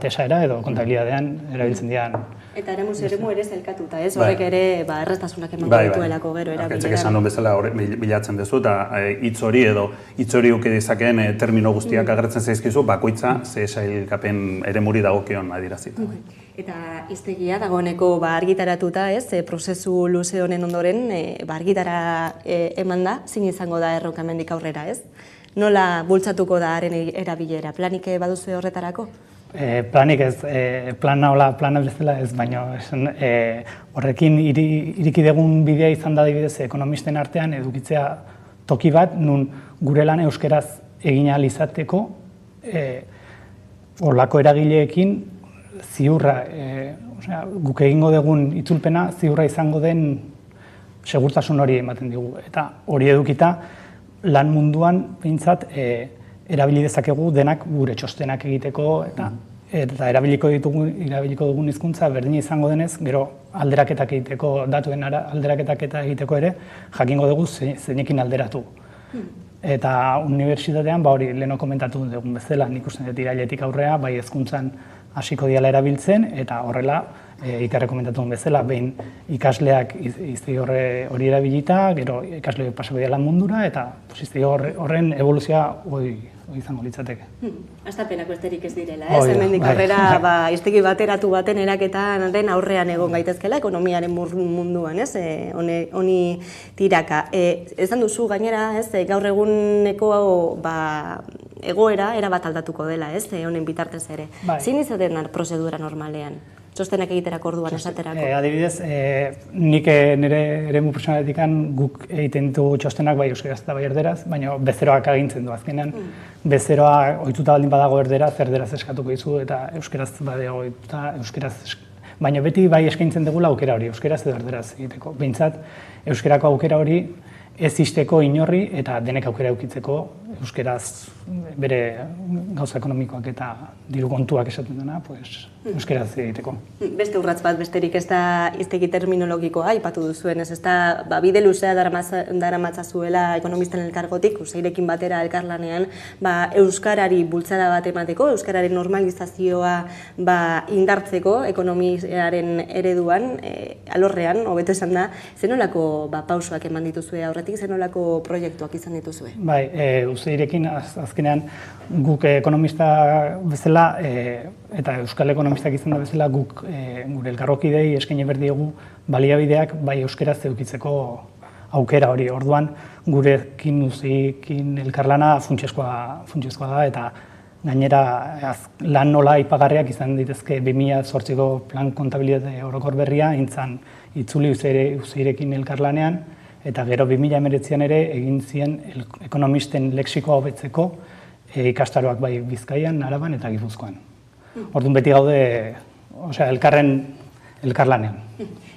S14: esaera edo kontabilidadean erabiltzen dian.
S1: Eta eremu ere zelkatuta, ez? Horrek ere erraztasunak emango dituelako gero erabileran.
S10: Arkaitzek esan duen bezala bilatzen duzu, eta hitz hori edo hitz hori uke dizakeen termino guztiak agertzen zaizkizu, bakoitza ze sailkapen eremuri dagokion adierazita.
S1: Eta hiztegia dagoeneko argitaratuta, ez? Prozesu luze honen ondoren argitara eman da, zin izango da erronka hemendik aurrera, ez? Nola bultzatuko da haren erabilera? Planik baduzu horretarako?
S14: Planik ez, plana bezala ez, baina horrekin iriki dugun bidea izan da adibidez ekonomisten artean edukitzea toki bat, nun gure lan euskeraz egin ahal izateko horlako eragileekin ziurra, guk egingo dugun itzulpena ziurra izango den segurtasun hori ematen digu. Eta hori edukita lan munduan behintzat erabili dezakegu denak gure txostenak egiteko eta erabiliko dugun hizkuntza berdina izango denez, gero alderaketak egiteko, datuen alderaketak egiteko ere, jakingo dugu zeinekin alderatu. Eta unibertsitatean, hori leheno komentatu dugun bezala, nik uste dut irailetik aurrea, bai hezkuntzan hasiko diala erabiltzen, eta horrela, ikarre komentatu duen bezala, behin ikasleak hiztegi hori erabilita, gero ikasleak pasako diala mundura, eta hiztegi horren evoluzioa izango litzateke.
S1: Astapenak besterik ez direla, ez? Hemendik aurrera hiztegi bateratu baten eraketan aurrean egon gaitezkela ekonomiaren munduan, ez? Honi tiraka. Esan duzu gainera, ez? Gaur eguneko egoera erabat aldatuko dela, ez? Honen bitartez ere. Zein izaten prozedura normalean? Txostenak egiterako orduan esaterako? Adibidez,
S14: nik nire eremu pertsonaletik guk egiten du txostenak bai euskeraz eta bai erderaz, baina bezeroak agintzen du azkenean. Bezeroa ohituta baldin badago erderaz eskatuko dizu eta euskeraz badago ohituta euskeraz. Baina beti bai eskaintzen dugula aukera hori, euskeraz edo erderaz egiteko. Behintzat, euskerako aukera hori ez izteko inorri eta denek aukera eukitzeko euskeraz bere gauza ekonomikoak eta diru kontuak esaten dena, pues, euskeraz egiteko.
S1: Beste urratz bat besterik ez da hiztegi terminologikoa aipatu duzuen, ez da bide luzea daramatzazuela ekonomisten elkargotik, Useirekin batera elkarlanean, euskarari bultzada bat emateko, euskararen normalizazioa indartzeko ekonomiaren ereduan, alorrean, hobeto esan da, zenolako pausoak eman dituzue aurretik, zenolako proiektuak izan dituzue?
S14: Bai, Useirekin azkenean guk ekonomista bezala eta euskal ekonomistak izan da bezala guk gure elkargokidei eskaini berdiegu baliabideak bai euskaraz edukitzeko aukera hori. Orduan gurekin Useirekin elkarlana funtsezkoa da eta gainera lan nola aipagarriak izan ditezke 2008ko plan kontabilitate orokor berria intzan itzuli Useirekin elkarlanean eta gero 2019an ere egin zien ekonomisten lexikoa hobetzeko ikastaroak bai Bizkaian, Araban eta Gipuzkoan. Orduan beti gaude, elkarlanean.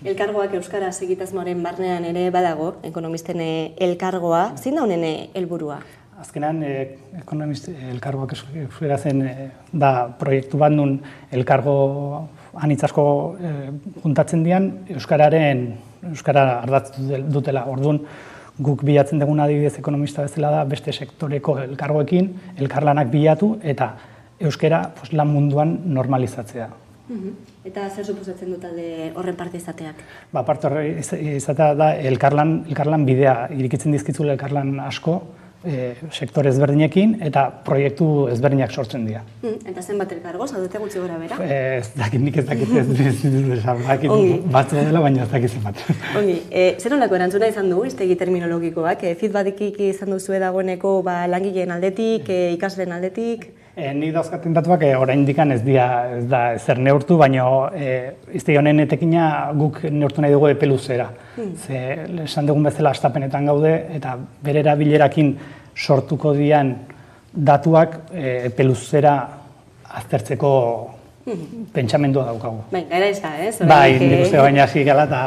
S1: Elkargoak euskaraz egitasmoaren barnean ere badago, ekonomisten elkargoa, zein da honen helburua?
S14: Azkenan, elkargoak euskarazen da proiektu bat nun elkargo anitz asko juntatzen dian euskara ardatz dutela. Orduan, guk bilatzen dugun adibidez ekonomista bezala da beste sektoreko elkargoekin elkarlanak bilatu eta euskara lan munduan normalizatzea.
S1: Eta zer suposatzen dut alde horren parte izateak?
S14: Parte horre izatea da elkarlan bidea, irikitzen dizkitzula elkarlan asko, sektore ezberdinekin eta proiektu ezberdinak sortzen dira.
S1: Eta zenbat elkargo, zaudete gutxi gora bera?
S14: Nik ez dakit batzu dela, baina ez dakit zenbat.
S1: Ongi, zer nolako erantzuna izan du, hiztegi terminologikoak? Feedbackik izan duzue dagoeneko langileen aldetik, ikasleen aldetik?
S14: Nik dauzkaten datuak oraindik ez da ezer neurtu, baina hiztegi honen etekina guk neurtu nahi dugu epe luzera. Esan dugun bezala hastapenetan gaude eta bere erabilerakin sortuko dian datuak epe luzera aztertzeko pentsamendua daukagu.
S1: Bai, gara eza, ez?
S14: Bai, nik uste baina hasi gala eta...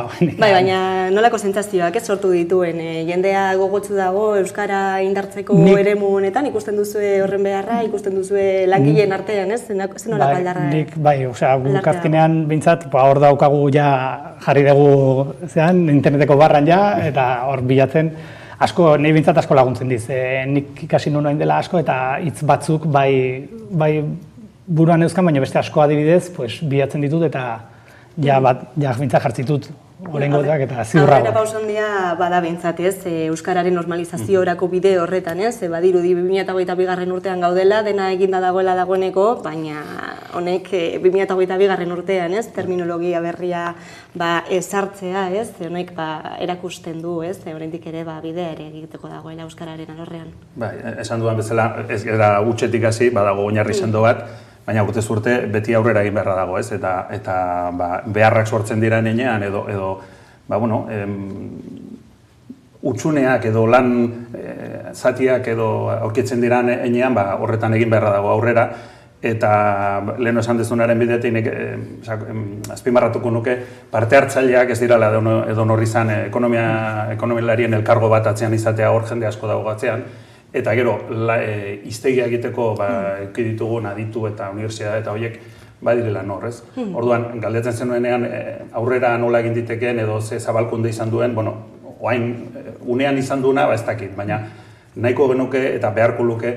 S1: Bai, baina nolako sentsazioak ez sortu dituen? Jendea gogotsu dago euskara indartzeko eremu honetan, ikusten duzue horren beharra, ikusten duzue langileen artean, ez? Zen nolako aldarra?
S14: Bai, guk azkenean bintzat, hor daukagu jarri dugu interneteko barran eta hor bilatzen nahi bintzat asko laguntzen diz. Nik ikasi nuen dela asko eta hitz batzuk bai buruan euskan, baina beste asko adibidez, bilatzen ditut eta bintzat jartzitut olengoetak eta ziurrago.
S1: Aurrera pausan dia bada bintzat, ez? Euskararen normalizaziorako bide horretan, ez? Badirudi 2022 urtean gaudela, dena eginda dagoela dagoeneko, baina honek 2022 urtean, ez? Terminologia berria ezartzea, ez? Honek erakusten du, ez? Oraindik ere bidea ere egiteko dagoela euskararen alorrean.
S10: Bai, esan duan bezala, ez gara hutsetik hasi, badago oinarri sendo bat, baina urtez urte beti aurrera egin beharra dago, ez? Eta beharrak sortzen dira nenean edo utsuneak edo lan zatiak edo aurkitzen dira enean, horretan egin beharra dago aurrera. Eta lehen esan dezunaren bidetik azpimarratuko nuke parte hartzaileak ez dirala edo norri izan ekonomialarien elkargo bat atzean izatea hor jende asko dago atzean. Eta gero, hiztegia egiteko ditugun aditu eta unibertsitate eta horiek badirela nor, ez? Orduan, galdetzen zenuenean aurrera nola egin ditekeen edo ze zabalkunde izan duen, oain unean izan duena, ez dakit, baina nahiko genuke eta beharko luke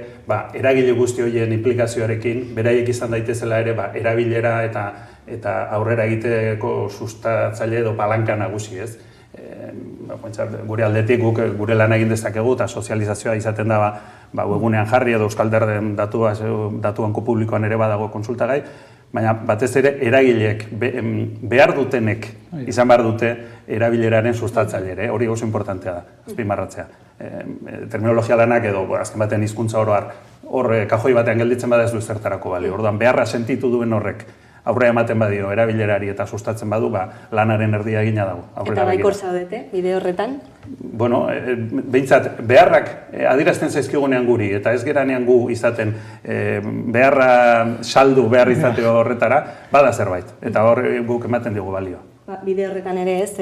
S10: eragile guzti horien implikazioarekin, beraiek izan daitezela ere erabilera eta aurrera egiteko sustatzaile edo palanka nagusi, ez? Gure aldetik gure lan egin dezakegu eta sozializazioa izaten da webgunean jarri edo Euskal Derden datuanko publikoan ere badago konsultagai, baina batez ere eragileek behar dutenek izan behar dute erabileraren sustatzaile, hori oso importantea da, azpimarratzea. Terminologia lanak edo azken batean hizkuntza oroar hor kajoi batean gelditzen bada ez du zertarako bali. Orduan beharra sentitu duen horrek aurre ematen badio erabilerari eta sustatzen badu, lanaren erdia egina dago.
S1: Eta baikor zaudete, bide horretan?
S10: Behintzat, beharrak adierazten zaizkigunean guri, eta ez geranean gu izaten beharra saldu behar izate horretara, bada zerbait, eta hor guk ematen dugu balio.
S1: Bide horretan ere ez,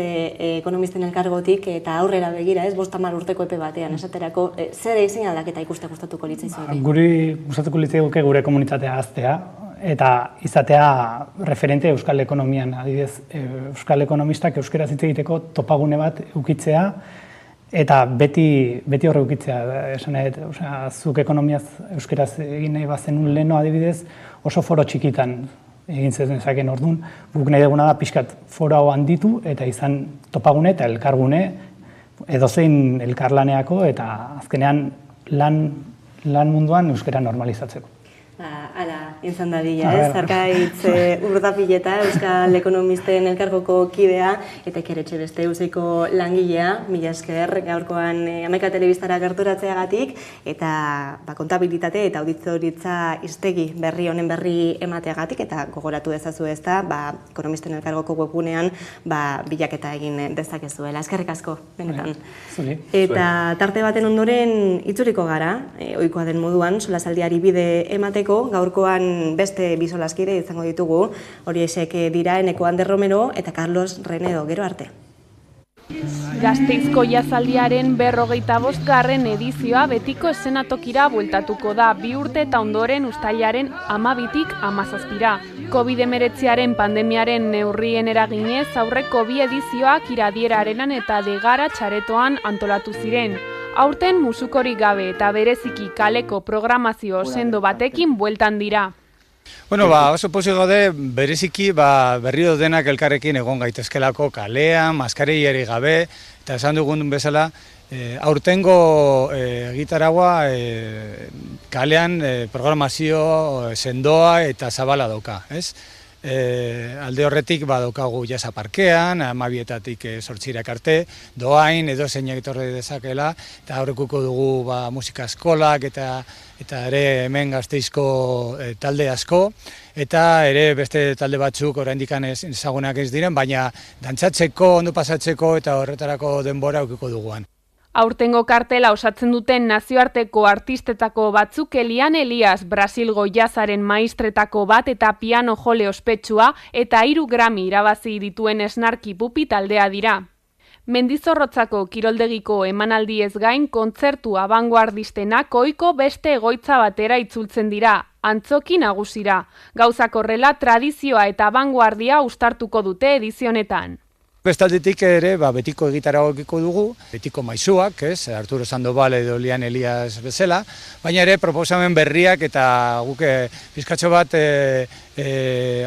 S1: ekonomisten elkargotik eta aurrera begira ez, 5-10 urteko epe batean, esaterako, zer egin aldaketa ikuste gustatuko litzaizuke?
S14: Guri gustatuko litzaizuke gure komunitatea haztea, eta izatea referente euskal ekonomian, adibidez, euskal ekonomistak euskaraz hitz egiteko topagune bat eukitzea, eta beti horre eukitzea, esan zuk ekonomiaz euskaraz egin nahi bazenun leheno adibidez, oso foro txikitan egin zezaken orduan, guk nahi duguna da pixkat foro hau handitu eta izan topagune eta elkargune edozein elkarlaneako eta azkenean lan munduan euskara normalizatzeko.
S1: Hala, izan dadila, ez? Zarkaitz Urdapileta, Euskal Ekonomisten Elkargoko kidea, eta Ikeretxe beste Euseiko langilea, mila esker, gaurkoan Hamaika Telebistara gerturatzeagatik, eta kontabilitate eta auditoritza hiztegi berri honen berri emateagatik, eta gogoratu dezazu ez da, Ekonomisten Elkargoko webgunean bilaketa egin dezakezuela. Eskerrik asko, benetan. Eta tarte baten ondoren itzuliko gara, ohikoa den moduan, solasaldiari bide emateko, gaurkoan beste bi solaskide izango ditugu, horiexek dira Eneko Ander Romero eta Carlos Renedo, gero arte.
S4: Gasteizko jazaldiaren 45. edizioa betiko eszenatokira bueltatuko da 2 urte eta ondoren uztailaren 12tik 17ra. COVID-19 pandemiaren neurrien eraginez aurreko 2 edizioak Iradiera Arenan eta Degara Txaretoan antolatu ziren. Aurten musukorik gabe eta bereziki kaleko programazio sendo batekin bueltan dira.
S15: Oso pozik gaude bereziki berriro denak elkarrekin egon gaitezkelako kalean, maskarillari gabe, eta esan dugun bezala, aurtengo gitaragua kalean programazio sendoa eta zabala dauka, ez? Alde horretik badaukagu jasa parkean, 12etatik 8 arte, doain edo zeinak etorri dezakela, eta aurrekuko dugu musika eskolak eta ere hemen Gasteizko talde asko, eta ere beste talde batzuk oraindik ezagunak ez diren, baina dantzatzeko, ondo pasatzeko eta horretarako denbora aukiko duguan.
S4: Aurtengo kartela osatzen duten nazioarteko artistetako batzuk Elian Elias, Brasilgo jazaren maistretako bat eta piano jole ospetsua eta 3 Grammy irabazi dituen Esnarki Pupi taldea dira. Mendizorrotzako kiroldegiko emanaldiez gain kontzertu abangoardistenak ohiko beste egoitza batera itzultzen dira, Antzoki Nagusira. Gauzak horrela tradizioa eta abangoardia uztartuko dute edizionetan.
S15: Bestaldetik ere betiko egitaragoekiko dugu, betiko maizuak, Arturo Sandoval edo Elian Elias bezala, baina ere proposamen berriak eta guk pizkatxo bat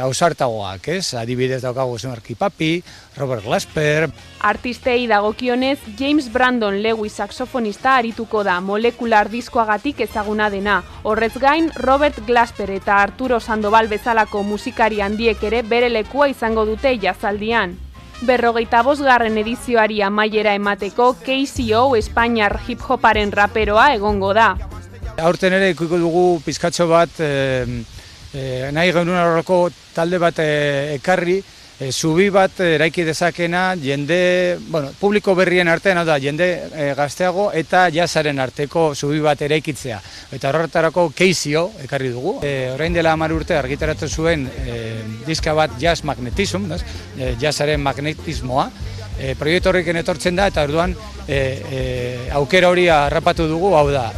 S15: ausartagoak, adibidez daukagu Esnarki Pupi, Robert Glasper.
S4: Artistei dagokionez, James Brandon Lewis saxofonista arituko da, molekular diskoagatik ezaguna dena. Horrez gain, Robert Glasper eta Arturo Sandoval bezalako musikari handiek ere bere lekua izango dute jazaldian. 45. edizioari amaiera emateko KCO Espainiar hip-hoparen raperoa egongo da.
S15: Aurten ere ikuiko dugu pizkatxo bat nahi genuen horreko talde bat ekarri, zubi bat eraiki dezakena jende, publiko berrien artean, jende gazteago eta jazaren arteko zubi bat eraikitzea. Eta horretarako KCO ekarri dugu. Orain dela 10 urte argitaratu zuen diska bat Jazz Magnetism, jazzaren magnetismoa. Proiektu horrekin etortzen da eta orduan aukera hori harrapatu dugu, hau da,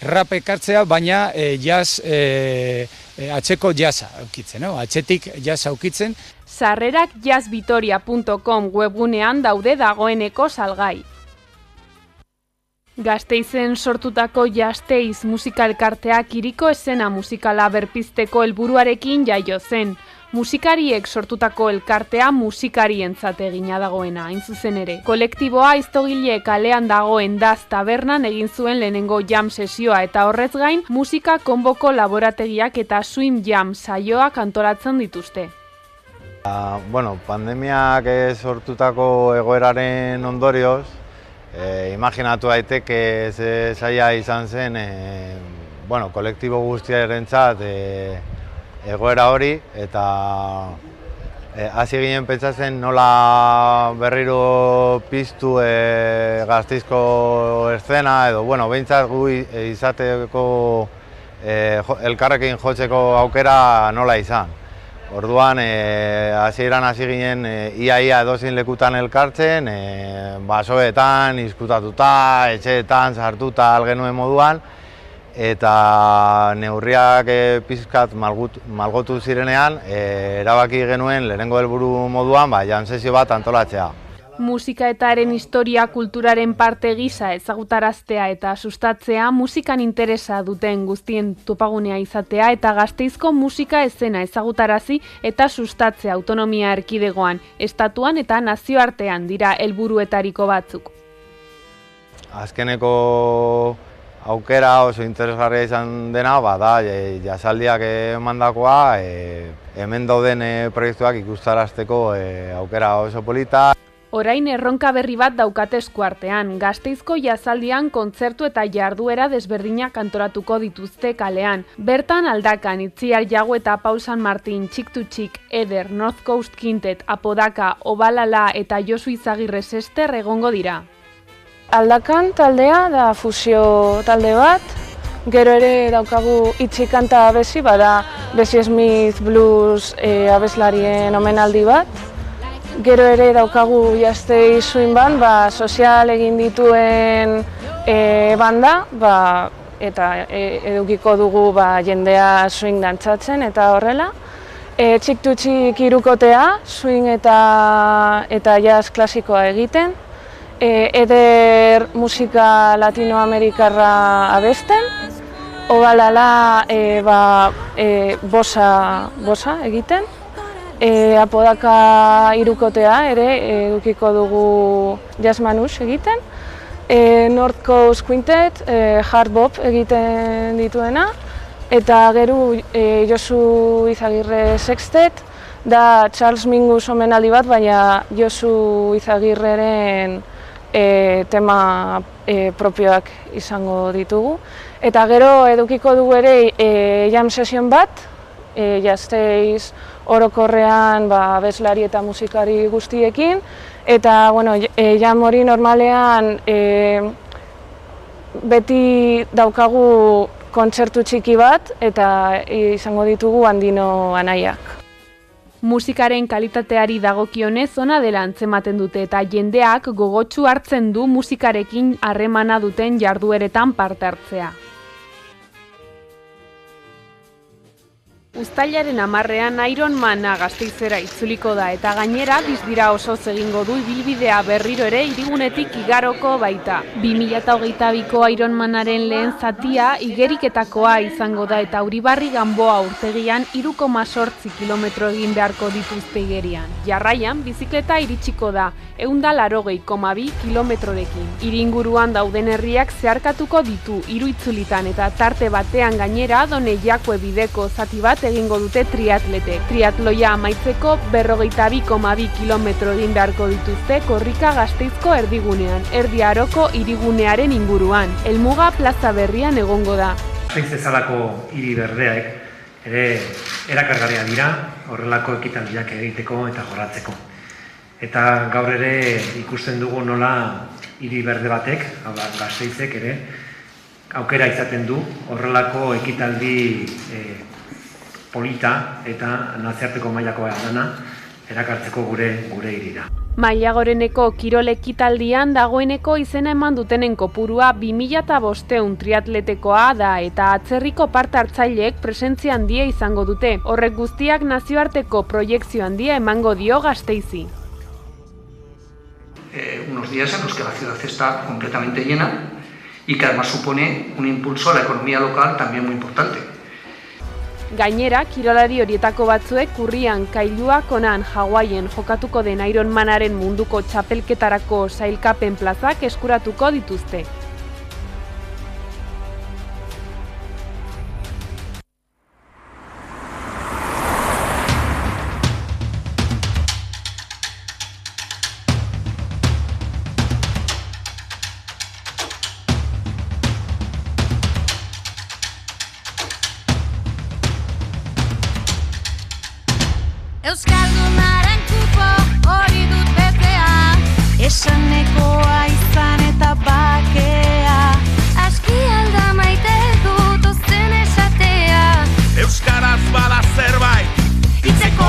S15: rap ekartzea, baina jazz atzeko jazza aukitzen, atzetik jazza aukitzen.
S4: Sarrerak jazzvitoria.com webgunean daude dagoeneko salgai. Gasteizen sortutako Gasteiz musikalkarteak hiriko eszena musikala berpizteko helburuarekin jaio zen. Musikariek sortutako elkartea musikarientzat egina dagoena, hain zuzen ere. Kolektiboa Aiztogile kalean dagoen Daz tabernan egin zuen lehenengo jam sesioa eta horrez gain musika konboko laborategiak eta swing jam saioak antolatzen dituzte.
S16: Pandemiak sortutako egoeraren ondorioz, imaginatu daiteke ze zaila izan zen kolektibo guztiarentzat egoera hori, eta hasi ginen pentsatzen nola berriro piztu Gasteizko eszena, edo behintzat gu izateko elkarrekin jotzeko aukera nola izan. Orduan, hasieran hasi ginen iaia edozein lekutan elkartzen, basoetan, izkutatuta, etxeetan, sartuta algenuen moduan, eta neurriak pizkat malgotu zirenean, erabaki genuen lehenengo helburu moduan jam sesio bat antolatzea.
S4: Musika eta haren historia kulturaren parte gisa ezagutaraztea eta sustatzea, musikan interesa duten guztien topagunea izatea eta Gasteizko musika eszena ezagutarazi eta sustatzea autonomia erkidegoan, estatuan eta nazioartean dira helburuetariko batzuk.
S16: Azkeneko aukera oso interesgarria izan dena, da jasaldiak emandakoa, hemen dauden proiektuak ikustarazteko aukera oso polita.
S4: Orain erronka berri bat daukate eskuartean, Gasteizko jazaldian kontzertu eta jarduera desberdinak antolatuko dituzte kalean. Bertan Aldakan, Itziar Jago eta Paul San Martin, Chick to Chick, Eder, North Coast Quintet, Apodaka, Obalala eta Josu Izagirre Sester egongo dira.
S17: Aldakan taldea da fusio talde bat, gero ere daukagu Itxi kanta abesi, bada Bessie Smith Blues abeslarien omenaldi bat. Gero ere daukagu Gasteiz Swing Band, sozial egin dituen banda, eta edukiko dugu jendea swing dantzatzen eta horrela. Chick to Chick hirukotea, swing eta jazz klasikoa egiten. Eder musika latinoamerikarra abesten. Obalala bosa egiten. Apodaka hirukotea ere edukiko dugu jazz manus egiten. North Coast Quintet, hard bop egiten dituena. Eta gero Josu Izagirre Sextet, da Charles Mingus omenaldi bat, baina Josu Izagirreren tema propioak izango ditugu. Eta gero edukiko dugu ere jam session bat, Gasteiz orokorrean abeslari eta musikari guztiekin, eta jam hori normalean beti daukagu kontzertu txiki bat eta izango ditugu Andino anaiak.
S4: Musikaren kalitateari dagokionez ona dela antzematen dute eta jendeak gogotsu hartzen du musikarekin harremana duten jardueretan parte hartzea. Uztailaren 10ean Ironmana Gasteizera itzuliko da eta gainera dizdira osoz egingo du ibilbidea berriro ere hirigunetik igaroko baita. 2022ko Ironmanaren lehen zatia igeriketakoa izango da eta Uribarri Ganboa urtegian 3,8 kilometro egin beharko dituzte igerian. Jarraian bizikleta iritsiko da 180,2 kilometrorekin. Iringuruan dauden herriak zeharkatuko ditu 3 itzulitan eta tarte batean gainera Done Jakue bideko zati bat egingo dute triatlete. Triatloia amaitzeko 42,2 kilometro egin beharko dituzte korrika Gasteizko erdigunean, Erdi Aroko hirigunearen inguruan. Helmuga plaza berrian egongo da.
S18: Gasteiz bezalako hiri berdeak ere erakargarria dira horrelako ekitaldiak egiteko eta jorratzeko. Eta gaur ere ikusten dugu nola hiri berde batek, Gasteizek ere, aukera izaten du horrelako ekitaldi polita eta nazioarteko mailakoa dana erakartzeko gure hirira.
S4: Mailagoreneko kirol ekitaldian dagoeneko izena eman dutenen kopurua 2500 triatletekoa da eta atzerriko parte hartzaileek presentzia handia izango dute. Horrek guztiak nazioarteko proiekzio handia emango dio Gasteizi.
S19: Unos días en los que la ciudad está completamente llena y que además supone un impulso a la economía local también muy importante.
S4: Gainera, kirolari horietako batzuek urrian Kailua Konan Hawaien jokatuko den Ironmanaren munduko txapelketarako sailkapen plazak eskuratuko dituzte.
S20: Euskaldunaren kupo hori dut betea, esanekoa izan eta bakea, aski alda maite dut ozen esatea.
S13: Euskaraz bada zerbait,
S20: hitzeko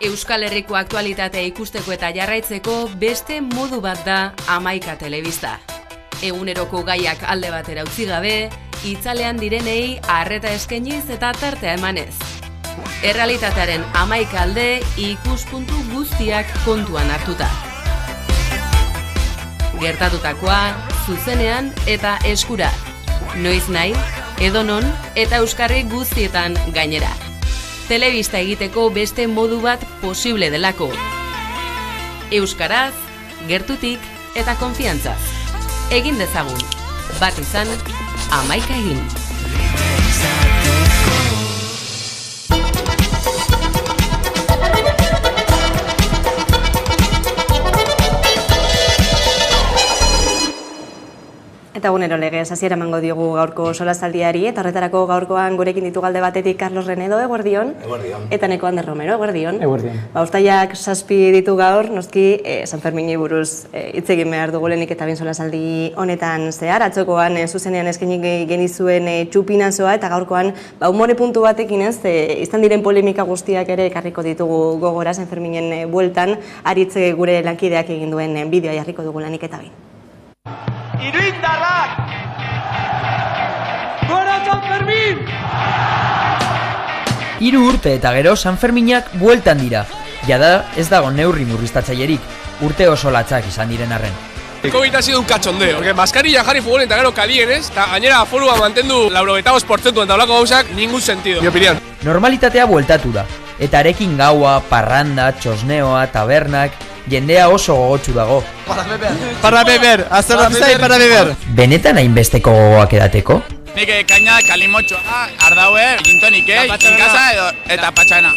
S12: Euskal Herriko aktualitatea ikusteko eta jarraitzeko beste modu bat da Hamaika Telebista. Eguneroko gaiak alde batera utzi gabe, itzalean direnei arreta eskainiz eta tartea emanez. Errealitatearen 11 alde ikuspuntu guztiak kontuan hartuta. Gertatutakoa, zuzenean eta eskura. Noiz nahi, edonon eta euskarri guztietan gainera. Telebista egiteko beste modu bat posible delako. Euskaraz, gertutik eta konfiantzaz. Egin dezagun, bat izan, 11 egin.
S1: Eta egunero legez, hasiera emango diogu gaurko solasaldiari, eta horretarako gaurkoan gurekin ditu galde batetik Carlos Renedo, eguerdion.
S21: Eguerdion.
S1: Eta Neko Ander Romero, eguerdion.
S21: Eguerdion.
S1: Uztailak 7 ditu gaur, noski San Fermini buruz hitz egin behar dugu lehenik eta behin solasaldi honetan zehar. Atzokoan zuzenean eskaini genizuen txupinazoa, eta gaurkoan umore puntu batekin izan diren polemika guztiak ere ekarriko ditugu gogora San Ferminen bueltan, aritze gure lankideak egin duen bideoa jarriko dugu lehenik eta behin.
S22: Iruindarrak! Gora San Fermin!
S23: 3 urte eta gero San Ferminak bueltan dira. Jada ez dago neurri murriztatzailerik, urte oso latzak izan diren arren.
S24: COVID ha sido un cachondeo, porque mascarilla jarri futbol eta gero kalienes, eta gainera aforua mantendu 92% eta olako gauzak, ningún sentido, mi opinión.
S23: Normalitatea bueltatu da, eta arekin gaua, parranda, txosneoa, tabernak, jendea oso gogotsu dago.
S21: Para beber, azerratizai para beber.
S23: Benetan hainbesteko gogoak edateko?
S21: Nik kaina, kalimotxoa, ardaue, gintonike, inkasa eta patxana.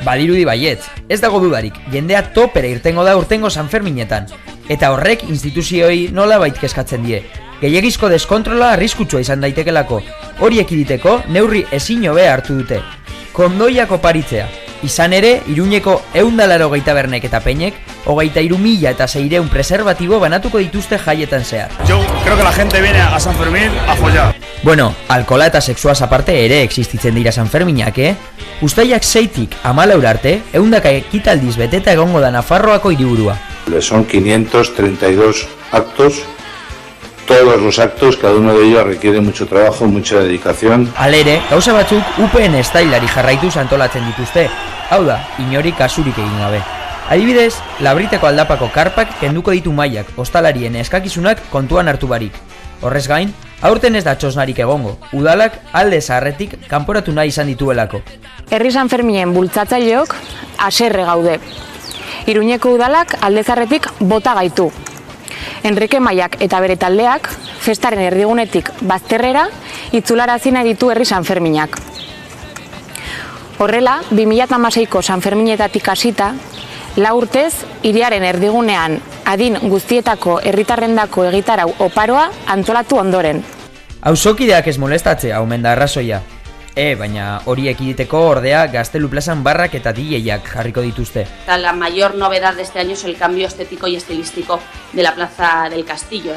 S23: Badirudi baietz, ez dago dudarik, jendea topera irtengo da urtengo San Ferminetan. Eta horrek instituzioi nolabait kezkatzen die. Gehiegizko deskontrola arriskutsua izan daitekelako. Hori ekiditeko neurri ezin hobe hartu dute. Kondoiak oparitzea. Izan ere, Iruñeko 180 bernek eta peinek, 23.600 preservatibo banatuko dituzte jaietan zehar.
S21: Yo creo que la gente viene a San Fermín a follar.
S23: Bueno, alkola eta sexuaz aparte ere existitzen dira San Ferminak, Uztailak 6tik 14 arte, 100 ekitaldiz beteta egongo da Nafarroako hiriburua.
S25: Son 532 actos. Todos los actos, cada uno de ellos requiere mucho trabajo, mucha dedicación.
S23: Halere, gauza batzuk UPN estailari jarraituz antolatzen dituzte. Hau da, inori kasurik egin gabe. Adibidez, Labriteko aldapako karpak kenduko ditu mailak, ostalarien eskakizunak kontuan hartu barik. Horrez gain, aurten ez da txosnarik egongo, udalak alde zaharretik kanporatu nahi izan dituelako.
S17: Herri San Ferminen bultzatzaileok haserre gaude. Iruñeko udalak alde zaharretik bota gaitu. Enrique Maiak eta bere taldeak, festaren erdigunetik bazterrera, itzularazi nahi ditu Herri San Ferminak. Horrela, 2016ko San Ferminetatik hasita, 4 urtez, hiriaren erdigunean adin guztietako herritarrendako egitarau oparoa antolatu ondoren.
S23: Auzokideak ez molestatzea omen da arrazoia. Baina hori ekiditeko ordea Gaztelu plazan barrak eta DJak jarriko dituzte.
S2: La mayor novedad de este año es el cambio estético y estilístico de la Plaza del Castillo.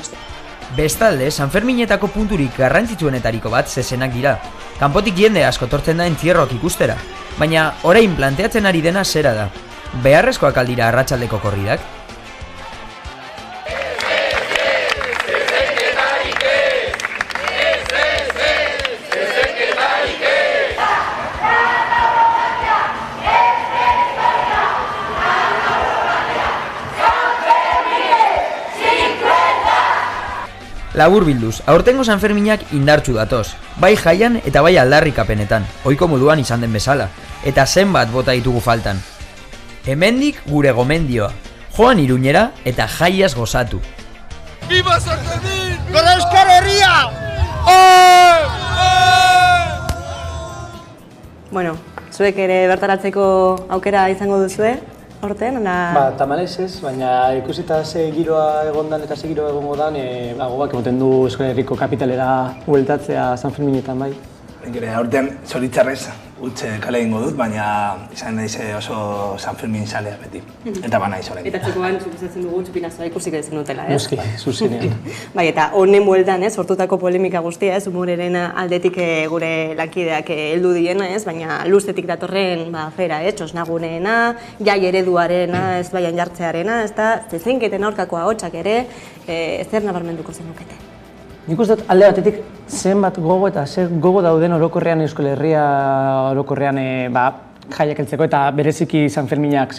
S23: Bestalde, Sanferminetako punturik garrantzitsuenetariko bat zezenak dira. Kanpotik jende asko tortzen da entzierroak ikustera, baina orain planteatzen ari dena zera da. Beharrezkoak aldira arratsaldeko korridak? Laburbilduz, aurtengo Sanferminak indartsu datoz, bai jaian eta bai aldarrikapenetan, ohiko moduan izan den bezala, eta zenbat bota ditugu faltan. Hemendik gure gomendioa, joan Iruñera eta jaiaz gozatu.
S24: Viva San Fermín!
S3: Gora Euskal Herria!
S1: Bueno, zuek ere bertaratzeko aukera izango duzue? Horten,
S5: tamalez ez, baina ikusita ze giroa egondan eta ze giroa egongo dan, gogoak emoten du Euskal Herriko kapitalera hueltatzea Sanferminetan bai.
S6: Aurten zoritzarrez utxe kale egingo dut, baina izan naiz oso Sanfermin salea beti. Eta naiz orain.
S1: Eta txekoan, suposatzen dugu txupinazoa ikusik ezen dutela, ez?
S5: Noski, zuzenean.
S1: Bai, eta honen bueltan, sortutako polemika guztia, humoreren aldetik gure lankideak heldu diena, baina luzetik datorren afera, txosnaguneena, jai ereduarena, ez baian jartzearena, ez da, zezinketen aurkako ahotsak ere, zer nabarmenduko zenukete?
S5: Nik uste dut alde batetik zenbat gogo eta zer gogo dauden orokorrean Euskal Herria orokorrean jaiak heltzeko eta bereziki Sanferminak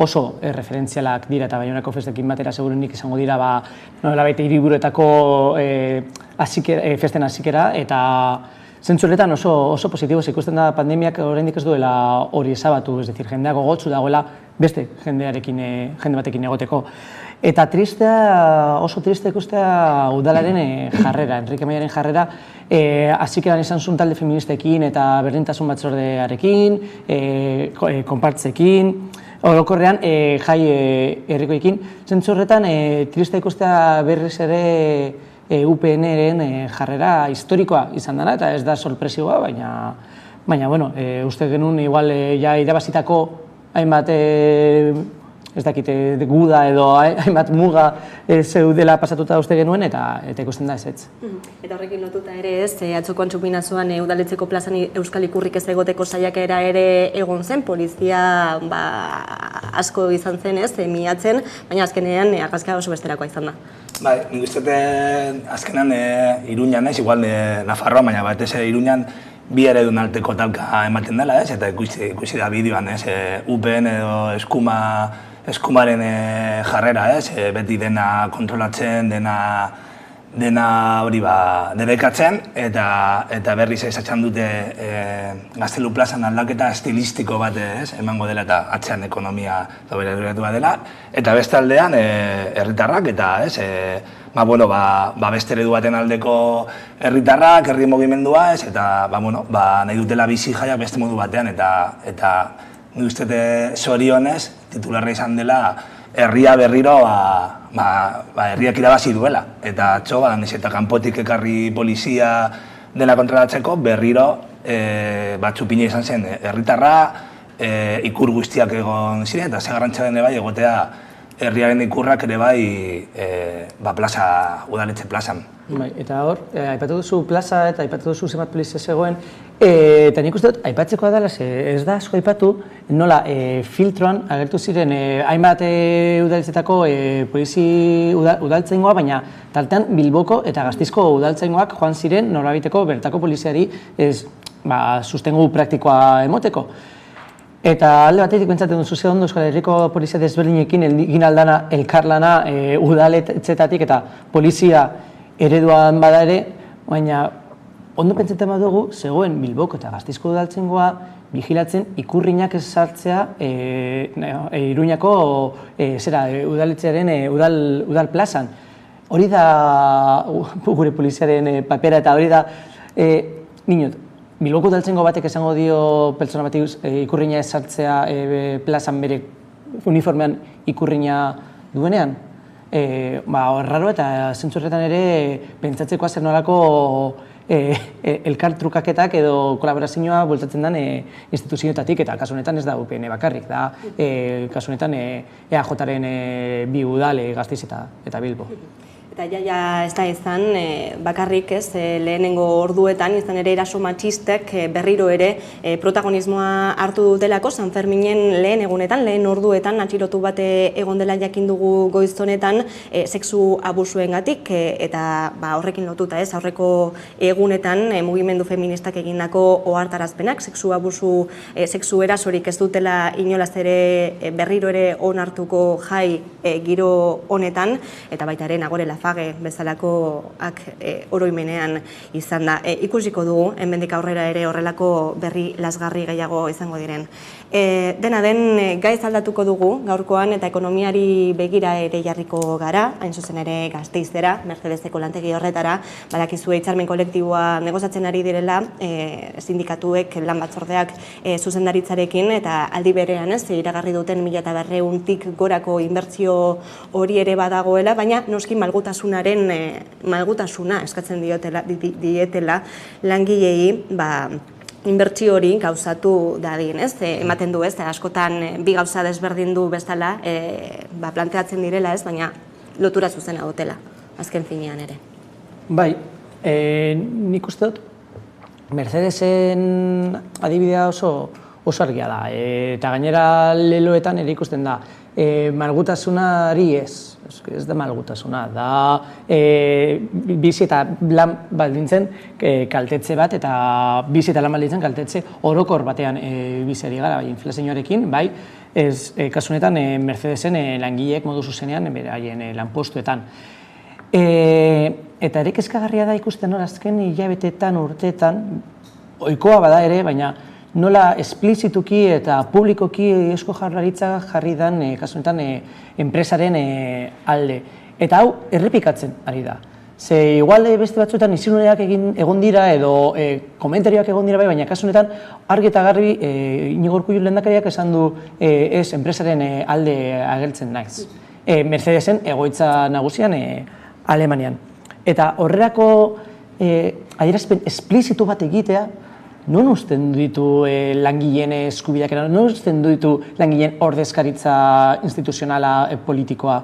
S5: oso referentzialak dira eta Baionako festekin batera segurunik izango dira nolabait hiriburuetako festen hasikera eta zentzu horretan oso positiboz ikusten da pandemiak oraindik ez duela hori ezabatu, ez decir, jendea gogotsu dagoela beste jende batekin egoteko. Eta oso triste ikustea udalaren jarrera, Enrique Maiaren jarrera, hasikeran izan zuen talde feministekin eta berdintasun batzordearekin, konpartzekin, orokorrean jai herrikoekin. Zentzu horretan, triste ikustea berriz ere UPN-ren jarrera historikoa izan dena, eta ez da sorpresioa, baina uste genuen igual irabazitako hainbat ez dakit, guda edo hainbat muga zeudela pasatuta uste genuen eta ikusten da ezetz.
S1: Eta horrekin lotuta ere ez, atzokoan txupinazoan Udaletzeko plazan Euskal Ikurrik ez egoteko saiakera ere egon zen, polizia asko izan zen ez, miatzen, baina azkenean argazkia oso besterakoa izan da.
S6: Bai, nik uste azkenean Iruñan ez, igual Nafarroa, baina batez Iruñan bi eredun arteko talka ematen dela ez, eta ikusi da bideoan ez, UPN edo eskumaren jarrera ez, beti dena kontrolatzen, dena hori debekatzen, eta berriz esatzen dute Gaztelu plazan aldaketa estilistiko bat emango dela eta atzean ekonomia doberatu dela, eta beste aldean herritarrak eta beste eredu baten aldeko herritarrak, herri mugimendua eta nahi dutela bizi jaiak beste modu batean eta nik uste zorionez titularra izan dela herria berriro herriak irabazi duela. Eta atzo, nahiz eta kanpotik ekarri polizia dena kontrolatzeko, berriro txupina izan zen herritarra, ikur guztiak egon ziren, eta ze garrantzia den bai egotea herriaren ikurrak ere bai udaletxe plazan.
S5: Eta hor, aipatu duzu plaza eta aipatu duzu zenbat polizia zegoen, eta nik uste dut, aipatzekoa dela, ez da asko aipatu, nola filtroan agertu ziren hainbat udaletxetako udaltzaingoa, baina tartean Bilboko eta Gasteizko udaltzaingoak joan ziren norabiteko bertako poliziari sustengu praktikoa emoteko. Eta alde batetik pentsatzen duzu ze ondo Euskal Herriko polizia desberdinekin egin aldana elkarlana udaletxetatik eta polizia ereduan bada ere, baina ondo pentsatzen badugu zegoen Bilboko eta Gasteizko udaltzaingoa bigilatzen ikurriñak ez sartzea Iruñako udaletxearen udal plazan. Hori da gure poliziaren papera eta hori da Bilboko udaltzaingo batek esango dio pertsona bati ikurriña ez sartzea plazan bere uniformean ikurriña duenean. Raro eta zentzu horretan ere pentsatzekoa zer nolako elkar trukaketak edo kolaborazioa bultzatzen den instituzioetatik, eta kasu honetan ez da UPN bakarrik, da kasu honetan EAJaren bi udal, Gasteiz eta Bilbo.
S1: Eta ja ez da izan, bakarrik ez, lehenengo orduetan, izan ere eraso matxistek berriro ere protagonismoa hartu dutelako, San Ferminen lehen egunetan, lehen orduetan, atxilotu bat egon dela jakin dugu goiz honetan, sexu abusuengatik, eta horrekin lotuta ez, aurreko egunetan mugimendu feministak egindako ohartarazpenak, sexu abusu, sexu erasorik ez dutela inolaz ere berriro ere onartuko jai giro honetan, eta baita ere Nagore Lafage bezalakoak oroimenean izan da. Ikusiko dugu, hemendik aurrera ere horrelako berri lasgarri gehiago izango diren. Dena den gaiz aldatuko dugu gaurkoan eta ekonomiari begira ere jarriko gara, hain zuzen ere Gasteizera, Mercedeseko lantegi horretara, badakizue hitzarmen kolektiboa negoziatzen ari direla, sindikatuek, lan batzordeak zuzendaritzarekin, eta aldi berean ez, iragarri duten 1.200-tik gorako inbertsio hori ere badagoela, baina noski malgutasuna eskatzen dietela langileei inbertsio hori gauzatu dadin, ez? Ematen du, ez? Askotan bi gauza desberdindu bezala planteatzen direla, ez? Baina lotura zuzena dutela, azken finean ere.
S5: Bai, nik uste dut, Mercedesen adibidea oso argia da, eta gainera leloetan ere ikusten da, malgutasunari ez da malgutasuna, da bizi eta lan baldintzen kaltetze bat, eta bizi eta lan baldintzen kaltetze orokor batean biziari gara, inflazioarekin, bai, kasu honetan Mercedesen langileek modu zuzenean beraien lanpostuetan. Eta ere kezkagarria da ikusten hor azken hilabetetan, urteetan, ohikoa bada ere, baina nola esplizituki eta publikoki Eusko Jaurlaritza jarri dan, kasu honetan, enpresaren alde. Eta hau, errepikatzen ari da. Ze igual beste batzuetan izinureak egon dira edo komentarioak egon dira bai, baina kasu honetan argi eta garbi Iñigo Urkullu lehendakariak esan du ez enpresaren alde agertzen naiz. Mercedesen egoitza nagusian Alemanian. Eta horrelako adierazpen esplizitu bat egitea, non uzten ditu langileen eskubideak, non uzten ditu langileen ordezkaritza instituzionala politikoa.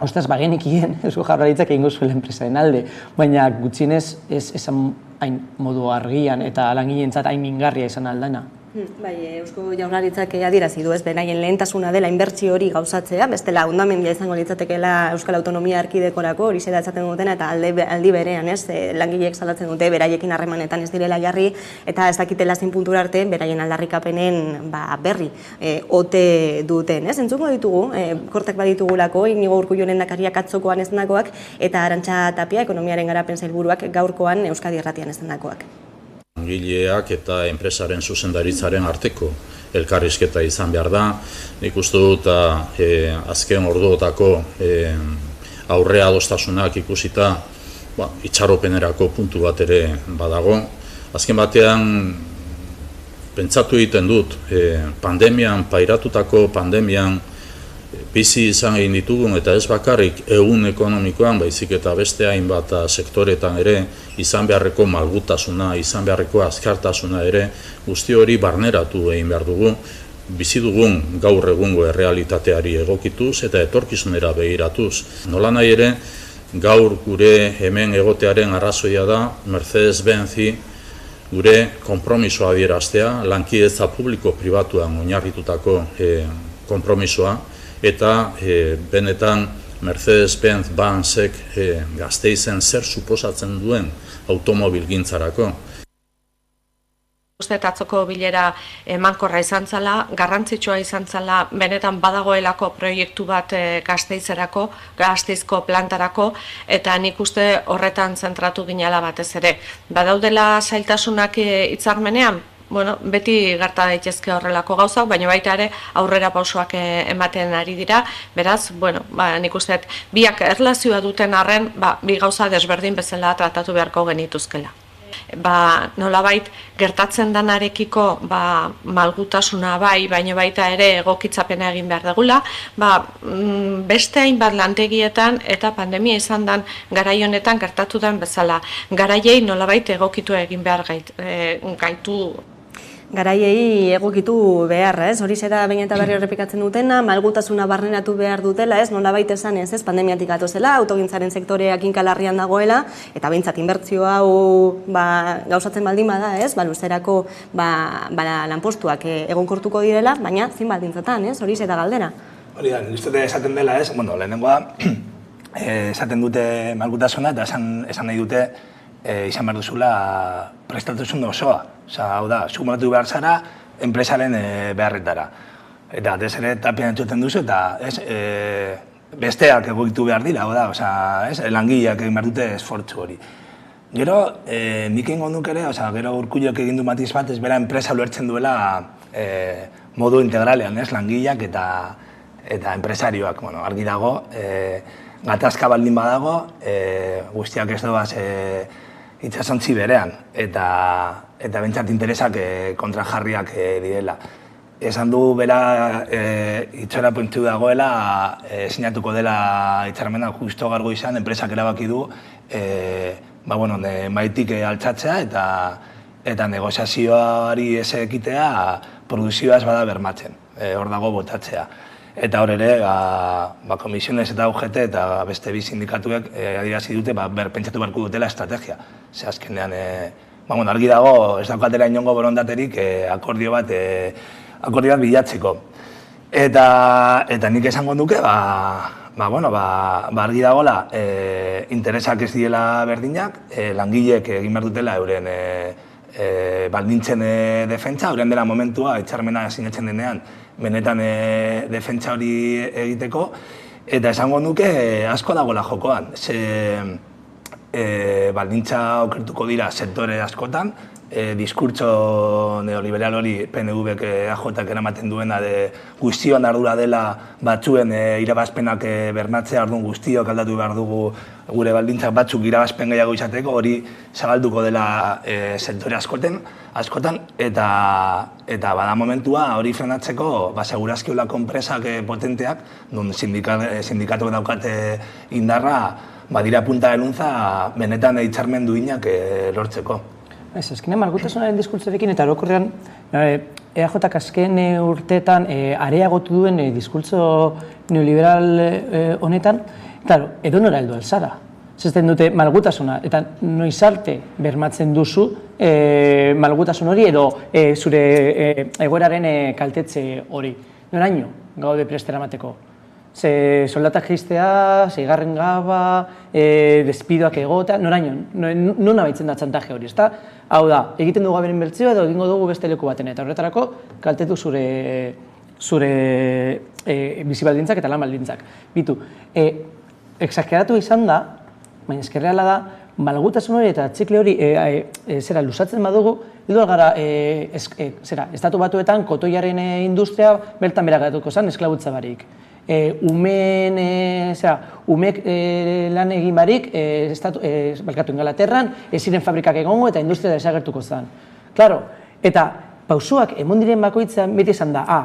S5: Ostras, bagenekien Eusko Jaurlaritzak egingo zuela enpresaren alde, baina gutxienez ez esan hain modu argian eta langileentzat hain mingarria izan aldana.
S1: Bai, Eusko Jaurlaritzak adierazi du ez benaien lehentasuna dela inbertsio hori gauzatzea, bestela hondamendia izango litzatekeela Euskal Autonomia Erkidekorako hori zera etzaten dutena eta aldi berean ez, langileek salatzen dute beraiekin harremanetan ez direla jarri eta ez dakitela zein puntura arte beraien aldarrikapenen berri ote duten, ez? Entzuko ditugu, kortek baditugulako, Iñigo Urkullu lehendakariak atzokoan esandakoak eta Arantxa Tapia ekonomiaren garapen sailburuak gaurkoan Euskadi Irratian esandakoak.
S3: Langileak eta enpresaren zuzendaritzaren arteko elkarrizketa izan behar da. Nik uste dut azken orduotako aurrea adostasunak ikusita itxaropenerako puntu bat ere badago. Azken batean pentsatu egiten dut pairatutako pandemian bizi izan egin ditugun eta ez bakarrik ehun ekonomikoan, baizik eta beste hainbat sektoretan ere izan beharreko malgutasuna, izan beharreko azkartasuna ere guzti hori barneratu egin behar dugu, bizi dugun gaur egungo errealitateari egokituz eta etorkizunera begiratuz. Nolanahi ere, gaur gure hemen egotearen arrazoia da Mercedes-Benzi gure konpromisoa adieraztea, lankidetza publiko-pribatuan oinarritutako konpromisoa, eta benetan Mercedes-Benz Bansek Gasteizen zer suposatzen duen automobilgintzarako.
S7: Uste atzoko bilera emankorra izan zela, garrantzitsua izan zela, benetan badagoelako proiektu bat Gasteizerako, Gasteizko plantarako, eta nik uste horretan zentratu ginela batez ere. Badaudela zailtasunak hitzarmenean? Bueno, beti gerta daitezke horrelako gauzak, baina baita ere aurrera pausoak ematen ari dira. Beraz, bueno, nik uste biak erlazioa duten arren, bi gauza desberdin bezala tratatu beharko genituzkela. Nolabait gertatzen danarekiko malgutasuna baina baita ere egokitzapena egin behar degula, beste hainbat lantegietan eta pandemia izan dan garai honetan gertatu den bezala. Garaiei nolabait egokitu egin behar gaitu.
S1: Garaiei egokitu behar, hori zera behin eta berri errepikatzen dutena, malgutasuna barrenatu behar dutela, nolabait esan pandemiatik gatozela, autogintzaren sektoreak inkalarrian dagoela, eta behintzat inbertzio hau gauzatzen baldin bada, luzerako lanpostuak egonkortuko direla, baina zin baldintzatan, hori zera galdera.
S6: Hori da, nik uste esaten dela, lehenengoa esaten dute malgutasuna eta esan nahi dute izan behar duzula prestatuzun osoa. Hau da, sumartu behar zara enpresaren beharretara. Eta atez ere tapian entzuten duzu eta besteak egokitu behar dira, hau da, langileak egin behar dute esfortzu hori. Gero, nik egin gonduk ere, gero Urkullok egin du matiz bat, bera enpresa ulertzen duela modu integralean, langileak eta enpresarioak. Argi dago, gatazka baldin badago, guztiak ez doaz itxasontzi berean, eta bentsat interesak kontrajarriak direla. Esan du bera itxora puntu dagoela, sinatuko dela itxarmena justo gargo izan, enpresak erabaki du maitik altxatzea eta negoziazioari ez ekitea produzioa ez bada bermatzen, hor dago botatzea. Eta hor ere, komisiones eta UGT eta beste bi sindikatuek adierazi dute pentsatu beharko dutela estrategia. Ze azkenean, argi dago, ez daukatera inongo borondaterik akordio bat bilatzeko. Eta nik esango duke, argi dagoela, interesak ez direla berdinak, langileek egin behar dutela euren baldintzen defentsa, euren dela momentua, itxarmena sinatzen denean, benetan defentsa hori egiteko, eta esango nuke asko dagoela jokoan. Baldintza okertuko dira sektore askotan, diskurtso neoliberal hori PNV-ek AJ-ak eramaten duena guztion ardura dela batzuen irabazpenak bermatzea, orduan guztiok aldatu behar dugu gure baldintzak batzuk irabazpen gehiago izateko, hori zabalduko dela sektore askotan, eta bada momentua hori frenatzeko segurazki olako enpresak potenteak, non sindikatuak daukate indarra, badira punta de lunza benetan hitzarmen duinak lortzeko.
S5: Azkenean malgutasunaren diskurtsorekin eta orokorrean EAJak azken urteetan areagotu duen diskurtso neoliberal honetan, edonora heldu alzara. Zesten dute malgutasuna eta noiz arte bermatzen duzu malgutasun hori edo zure egoeraren kaltetze hori. Noraino gaude prestera emateko? Soldatak jistea, seigarren gaba, despidoak egota, noraino, non abaitzen da txantaje hori, ezta? Hau da, egiten dugu aberen bertzioa edo egingo dugu beste leku baten, eta horretarako kaltetu zure bizibaldintzak eta lan baldintzak. Bitu, exageratu izan da, baina eskerreala da, malgutasun hori eta txikle hori luzatzen badugu, edo gara, estatu batuetan kotoiaren industria bertan beragatuko zen esklabutza barik. Umek lan egin barik, balkatu Ingalaterran, ez ziren fabrikak egongo eta industria desagertuko zen. Claro, eta pausuak emon diren bakoitzean beti esan da,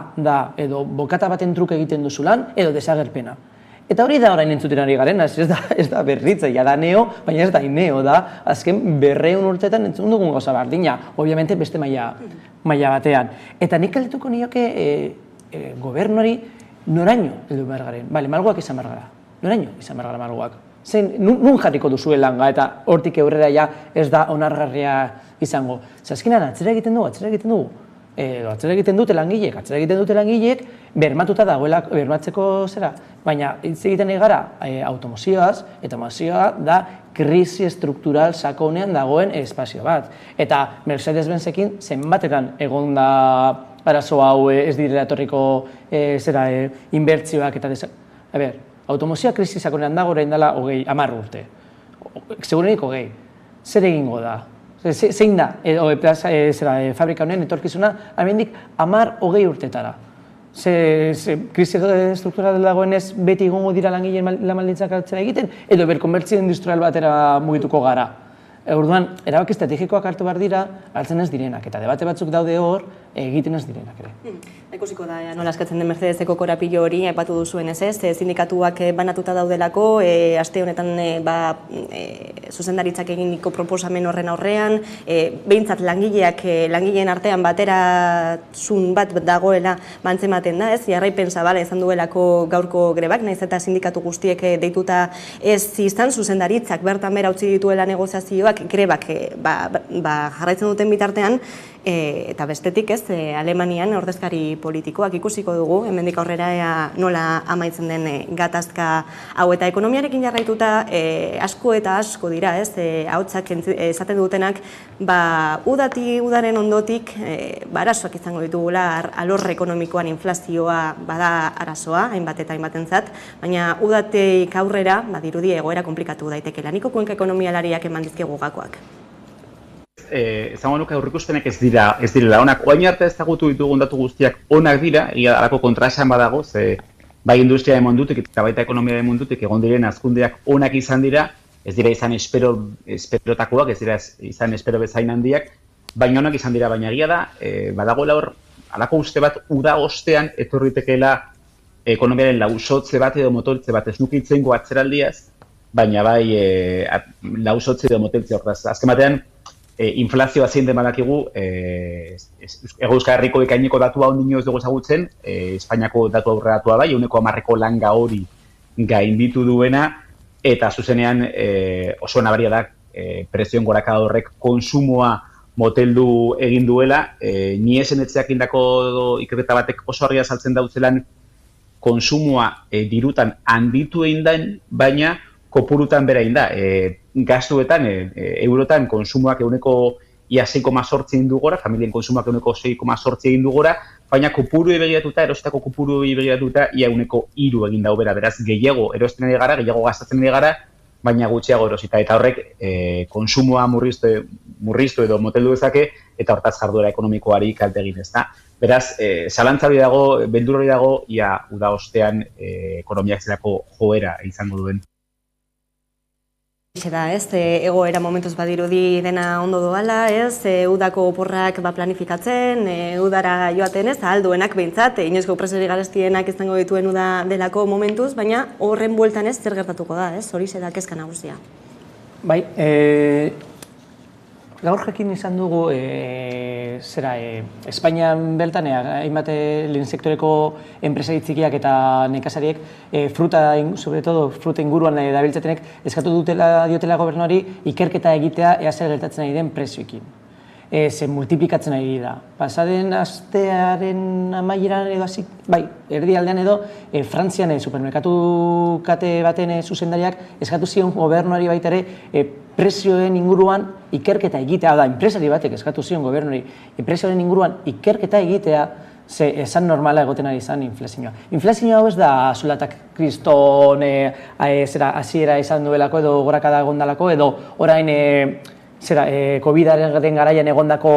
S5: edo bokata baten truk egiten duzu lan, edo desagerpena. Eta hori da orain entzuten ari garen, ez da berritzea, da neo, baina ez da ineo, da azken 200 urteetan entzun dugun gauza bardina, obviamente beste maila batean. Eta nik galdetuko nioke gobernuari noraino heldu behar garen, malguak izan behar gara, noraino izan behar gara malguak. Nun jarriko duzuen langa eta hortik aurrera ja ez da onargarria izango. Azkenean atzera egiten dugu, atzera egiten dute langileek, bermatuta dagoela, bermatzeko zera, baina hitz egiten egara automozioaz, eta mozioa da krisi estruktural sakonean dagoen espazio bat. Eta Mercedes-Benzekin zenbatetan egon da arazo hau ez direla etorriko inbertzioak eta automozioa krisi sakonean dago orain dela 10 urte. Segurenik 20. Zer egingo da? Zein da, fabrika honen etorkizuna, hemendik 10-20 urtetara. Krisi estruktural dagoenez beti egongo dira langileen lan baldintzak hartzera egiten, edo berkonbertzio industrial batera mugituko gara. Orduan, erabaki estrategikoak hartu behar dira, hartzen ez direnak, eta debate batzuk daude hor, egiten ez direnak ere.
S1: Ikusiko da, nola eskatzen den Mercedeseko korapilo hori, aipatu duzuen ez, sindikatuak banatuta daudelako, aste honetan zuzendaritzak eginiko proposamen horren aurrean, behintzat langileen artean baterasun bat dagoela bantzematen da, jarraipen zabala izan duelako gaurko grebak, nahiz eta sindikatu guztiek deituta ez izan, zuzendaritzak bertan bera utzi dituela negoziazioak grebak jarraitzen duten bitartean, eta bestetik ez, Alemanian ordezkari politikoak ikusiko dugu, hemendik aurrera nola amaitzen den gatazka hau, eta ekonomiarekin jarraituta asko eta asko dira, ez, ahotsak esaten dutenak, udaren ondotik arazoak izango ditugula, alor ekonomikoan inflazioa bada arazoa, hainbat eta hainbatentzat, baina udatik aurrera, dirudi egoera komplikatu daitekela. Niko Kuenka ekonomialariak eman dizkigu gakoak.
S8: Zango nuke aurrikuspenek ez direla onak. Oain arte ezagutu ditugun datu guztiak onak dira, egia alako kontraesan badago, ze bai industriaren mundutik eta baita ekonomiaren mundutik egon diren hazkundeak onak izan dira, ez dira izan esperotakoak, ez dira izan espero bezain handiak, baina onak izan dira, baina egia da, badagoela hor, alako uste bat uda ostean etorritekeela ekonomiaren lausotze bat edo motoritze bat, ez nuke itzengo atzeraldiaz, baina bai lausotze edo motoritze hortaz. Azken batean, inflazioa zein den badakigu, Hego Euskal Herriko ekaineko datua ondino ez dugu ezagutzen, Espainiako datu aurreratua bai, 10% langa hori gainditu duena, eta zuzenean oso nabaria da prezioen gorakada horrek konsumoa moteldu egin duela, ni esen etxeak indako ikerketa batek oso argia saltzen dautzelan konsumoa dirutan handitu egin den, baina kopurutan bera egin da. Gastuetan, eurotan konsumoak eguneko ia 6,8 egin du gora, familien konsumoak eguneko 6,8 egin du gora, baina kopuru begiratuta, erostako kopuru begiratuta, ia eguneko 3 egin dau bera, beraz, gehiago erosten ari gara, gehiago gastatzen ari gara, baina gutxiago erosita, eta horrek konsumoa murriztu edo moteldu dezake, eta hortaz jarduera ekonomikoari kalte egin ez da. Beraz, zalantza hori dago, beldur hori dago, ia uda ostean ekonomiak zelako joera izango duen.
S1: Da, ez, egoera momentuz badirudi dena ondo doala, ez, udako oporrak planifikatzen, udara joaten ez, alduenak behintzat, inoizko preseri garestienak izango dituen uda delako momentuz, baina horren bueltan ez, zer gertatuko da, ez, hori da kezka nagusia.
S5: Bai, gaur jakin izan dugu, Espainian beltan, hainbat lehen sektoreko enpresari txikiak eta nekazariek fruta inguruan dabiltzatenek eskatu diotela gobernuari ikerketa egitea ea zer gertatzen ari den prezioekin. Ze multiplikatzen ari da. Pasaden astearen amaieran edo hasi, bai, erdialdean edo, Frantzian supermerkatu kate baten zuzendariak eskatu zion gobernuari baita ere prezioen inguruan ikerketa egitea, da, enpresari batek eskatu zion gobernuari prezioen inguruan ikerketa egitea, ze esan normala egoten ari izan inflazioa. Inflazioa hau ez da zulatak kriston hasiera izan duelako edo gorakada egondalako edo orain COVID-aren garaian egondako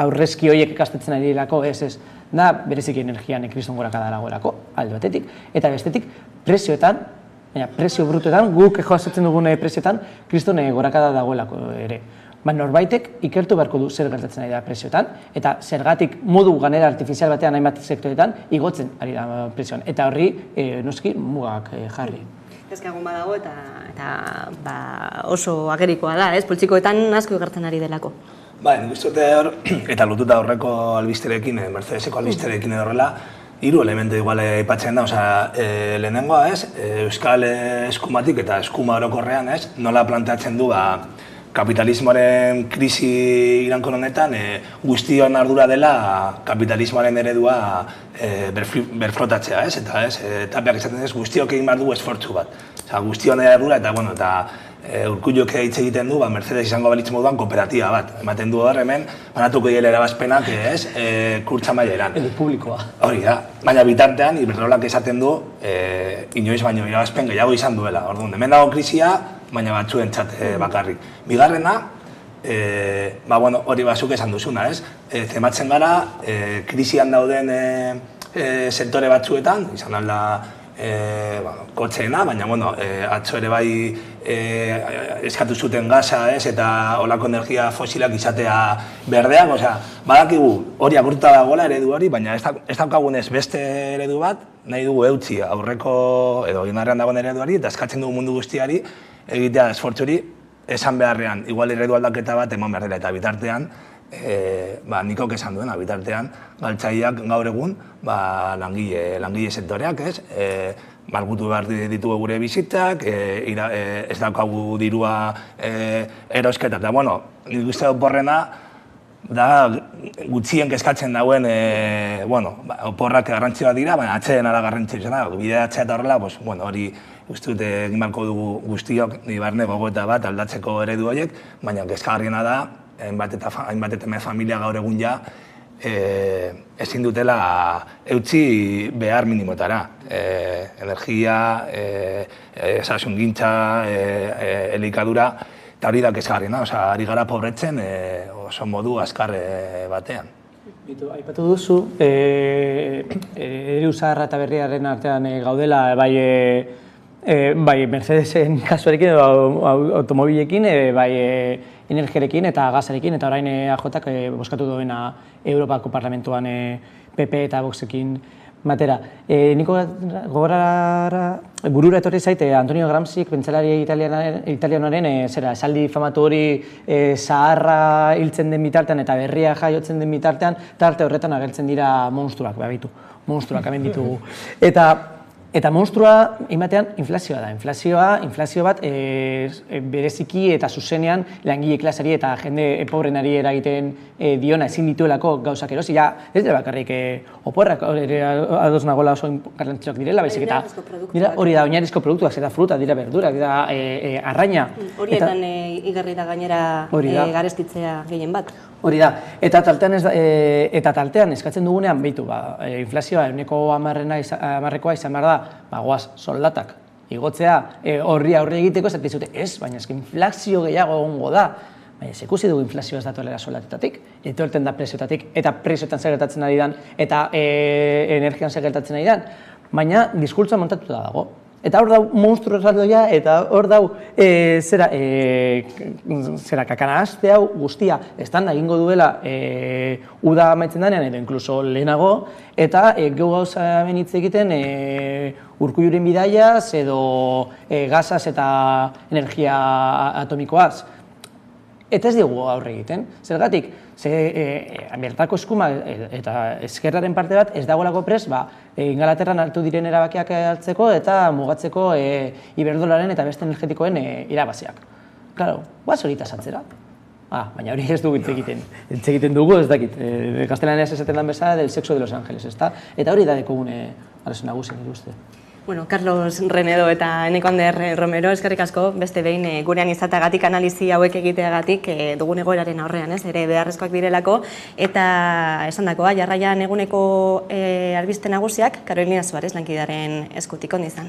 S5: aurrezki horiek ikastetzen ari delako, ez. Da, bereziki energian kriston gorakada dagoelako, alde batetik, eta bestetik prezioetan, baina prezio brutoetan, guk joazatzen dugun prezioetan, kriston gorakada dagoelako ere. Norbaitek ikertu beharko du zer gertatzen ari da prezioetan, eta zergatik modu ganera artifizial batean hainbat sektoretan igotzen ari da prezioan. Eta horri, noski, mugak jarri.
S1: Ezkagun badago eta oso agerikoa da, ez? Poltsikoetan asko igartzen ari delako.
S6: Ba, nik uste hor, eta lotuta horreko albisterekin, Mercedeseko albisterekin edo horrela, 3 elementu igual aipatzen da, lehenengoa, ez? Euskal eskumatik eta eskuma orokorrean, ez? Nola planteatzen du, kapitalismoaren krisi irankor honetan guztion ardura dela kapitalismoaren eredua berflotatzea, ez? Eta behar izaten ez, guztiok egin behar du esfortzu bat. Guztion ardura eta Urkulluk hitz egiten du, Mercedes izango balitz moduan kooperatiba bat. Ematen du hor hemen, banatuko dira erabazpenak, kurtsa maileran.
S5: Edo publikoa.
S6: Hori da, baina bitartean, Iberdrolak esaten du, inoiz baino irabazpen gehiago izan duela. Orduan, hemen dago krisia, baina batzuentzat bakarrik. Bigarrena, hori bazuk esan duzuna, ez? Tematzen gara, krisian dauden sektore batzuetan, izan alda kotxeena, baina, atzo ere bai eskatu zuten gaza, eta olako energia fosilak izatea berdeak, badakigu hori agurtuta dagoela eredu hori, baina ez daukagunez beste eredu bat, nahi dugu eutxi aurreko edo indarrean dagoen ereduari, eta eskatzen dugu mundu guztiari egitea esfortzuri esan beharrean, igual eredu aldaketa bat eman behar dela, eta bitartean, nikok esan duena, bitartean, galtzaileak gaur egun, langile sektoreak, malgutu behar ditugu gure bizitzak, ez daukagu dirua erosketak, eta, nik uste oporrena, da gutxien kezkatzen dauen, oporrak garrantzioa dira, baina atxeden ara garrantzioa da, bidea atxea eta horrela, hori uste dut egin beharko dugu guztiok, barne gogoeta bat aldatzeko eredu horiek, baina kezkagarriena da, hainbat eta familia gaur egun ja, ezin dutela eutxi behar minimotara. Energia, osasungintza, elikadura, eta hori da kezkagarriena, ari gara pobretzen oso modu azkar batean.
S5: Aipatu duzu, eredu zaharra eta berriaren artean gaudela, bai Mercedesen kasuarekin edo automobilekin, bai energiarekin eta gazarekin, eta orain AJak boskatu duena Europako Parlamentuan PP eta Voxekin batera. Niko burura etorri zaite Antonio Gramsci, pentsalari italianoaren esaldi famatu hori zaharra hiltzen den bitartean eta berria jaiotzen den bitartean, tarte horretan agertzen dira monstruak, monstruak hemen ditugu. Eta monstrua, imatean, inflazioa da. Inflazio bat bereziki eta zuzenean langile klasari eta jende pobrenari eragiten diona ezin dituelako gauzak erosi. Ez dira bakarrik oporrak ados nagoela oso garrantzitsuak direla, baizik eta hori da oinarrizko produktuak, eta fruta, dira berdurak, dira arraina.
S1: Horietan igarri da gainera garestitzea gehien bat.
S5: Hori da, eta taltean eskatzen dugunean, inflazioa 10%koa izan behar da, goaz soldatak igotzea, horri aurre egiteko ez dizute, baina inflazio gehiago egongo da. Baina ikusi dugu inflazioa ez datuela soldatatik, etorten da prezioetatik, eta prezioetan zer gertatzen ari dan, eta energian zer gertatzen ari dan, baina diskurtsoa montatuta dago. Eta hor dau monstru erraldoia, eta hor dau kakanahazte hau guztia estan egingo duela uda amaitzen denean, edo inkluso lehenago, eta gauza hemen hitz egiten Urkulluren bidaiaz, edo gazaz eta energia atomikoaz. Eta ez digu aurre egiten. Zergatik, bertako eskuma eta ezkerraren parte bat ez dagoelako prest, Ingalaterran hartu diren erabakiak hartzeko eta mugatzeko iberdolaren eta beste energetikoen irabaziak. Claro, hori tasatzera. Baina hori ez dugu hitz egiten. Hitz egiten dugu, ez dakit. Gaztelanean ez esaten den bezala del sexo de Los Ángeles, ezta? Eta hori da dekogune arazo nagusi nire uste.
S1: Carlos Renedo eta Eneko Ander Romero, eskerrik asko, beste behin gurean izateagatik, analizi hauek egiteagatik dugun egoeraren aurrean, ere beharrezkoak direlako, eta esandakoa, jarraian eguneko albiste nagusiak, Carolina Suárez lankidaren eskutik, ondo izan.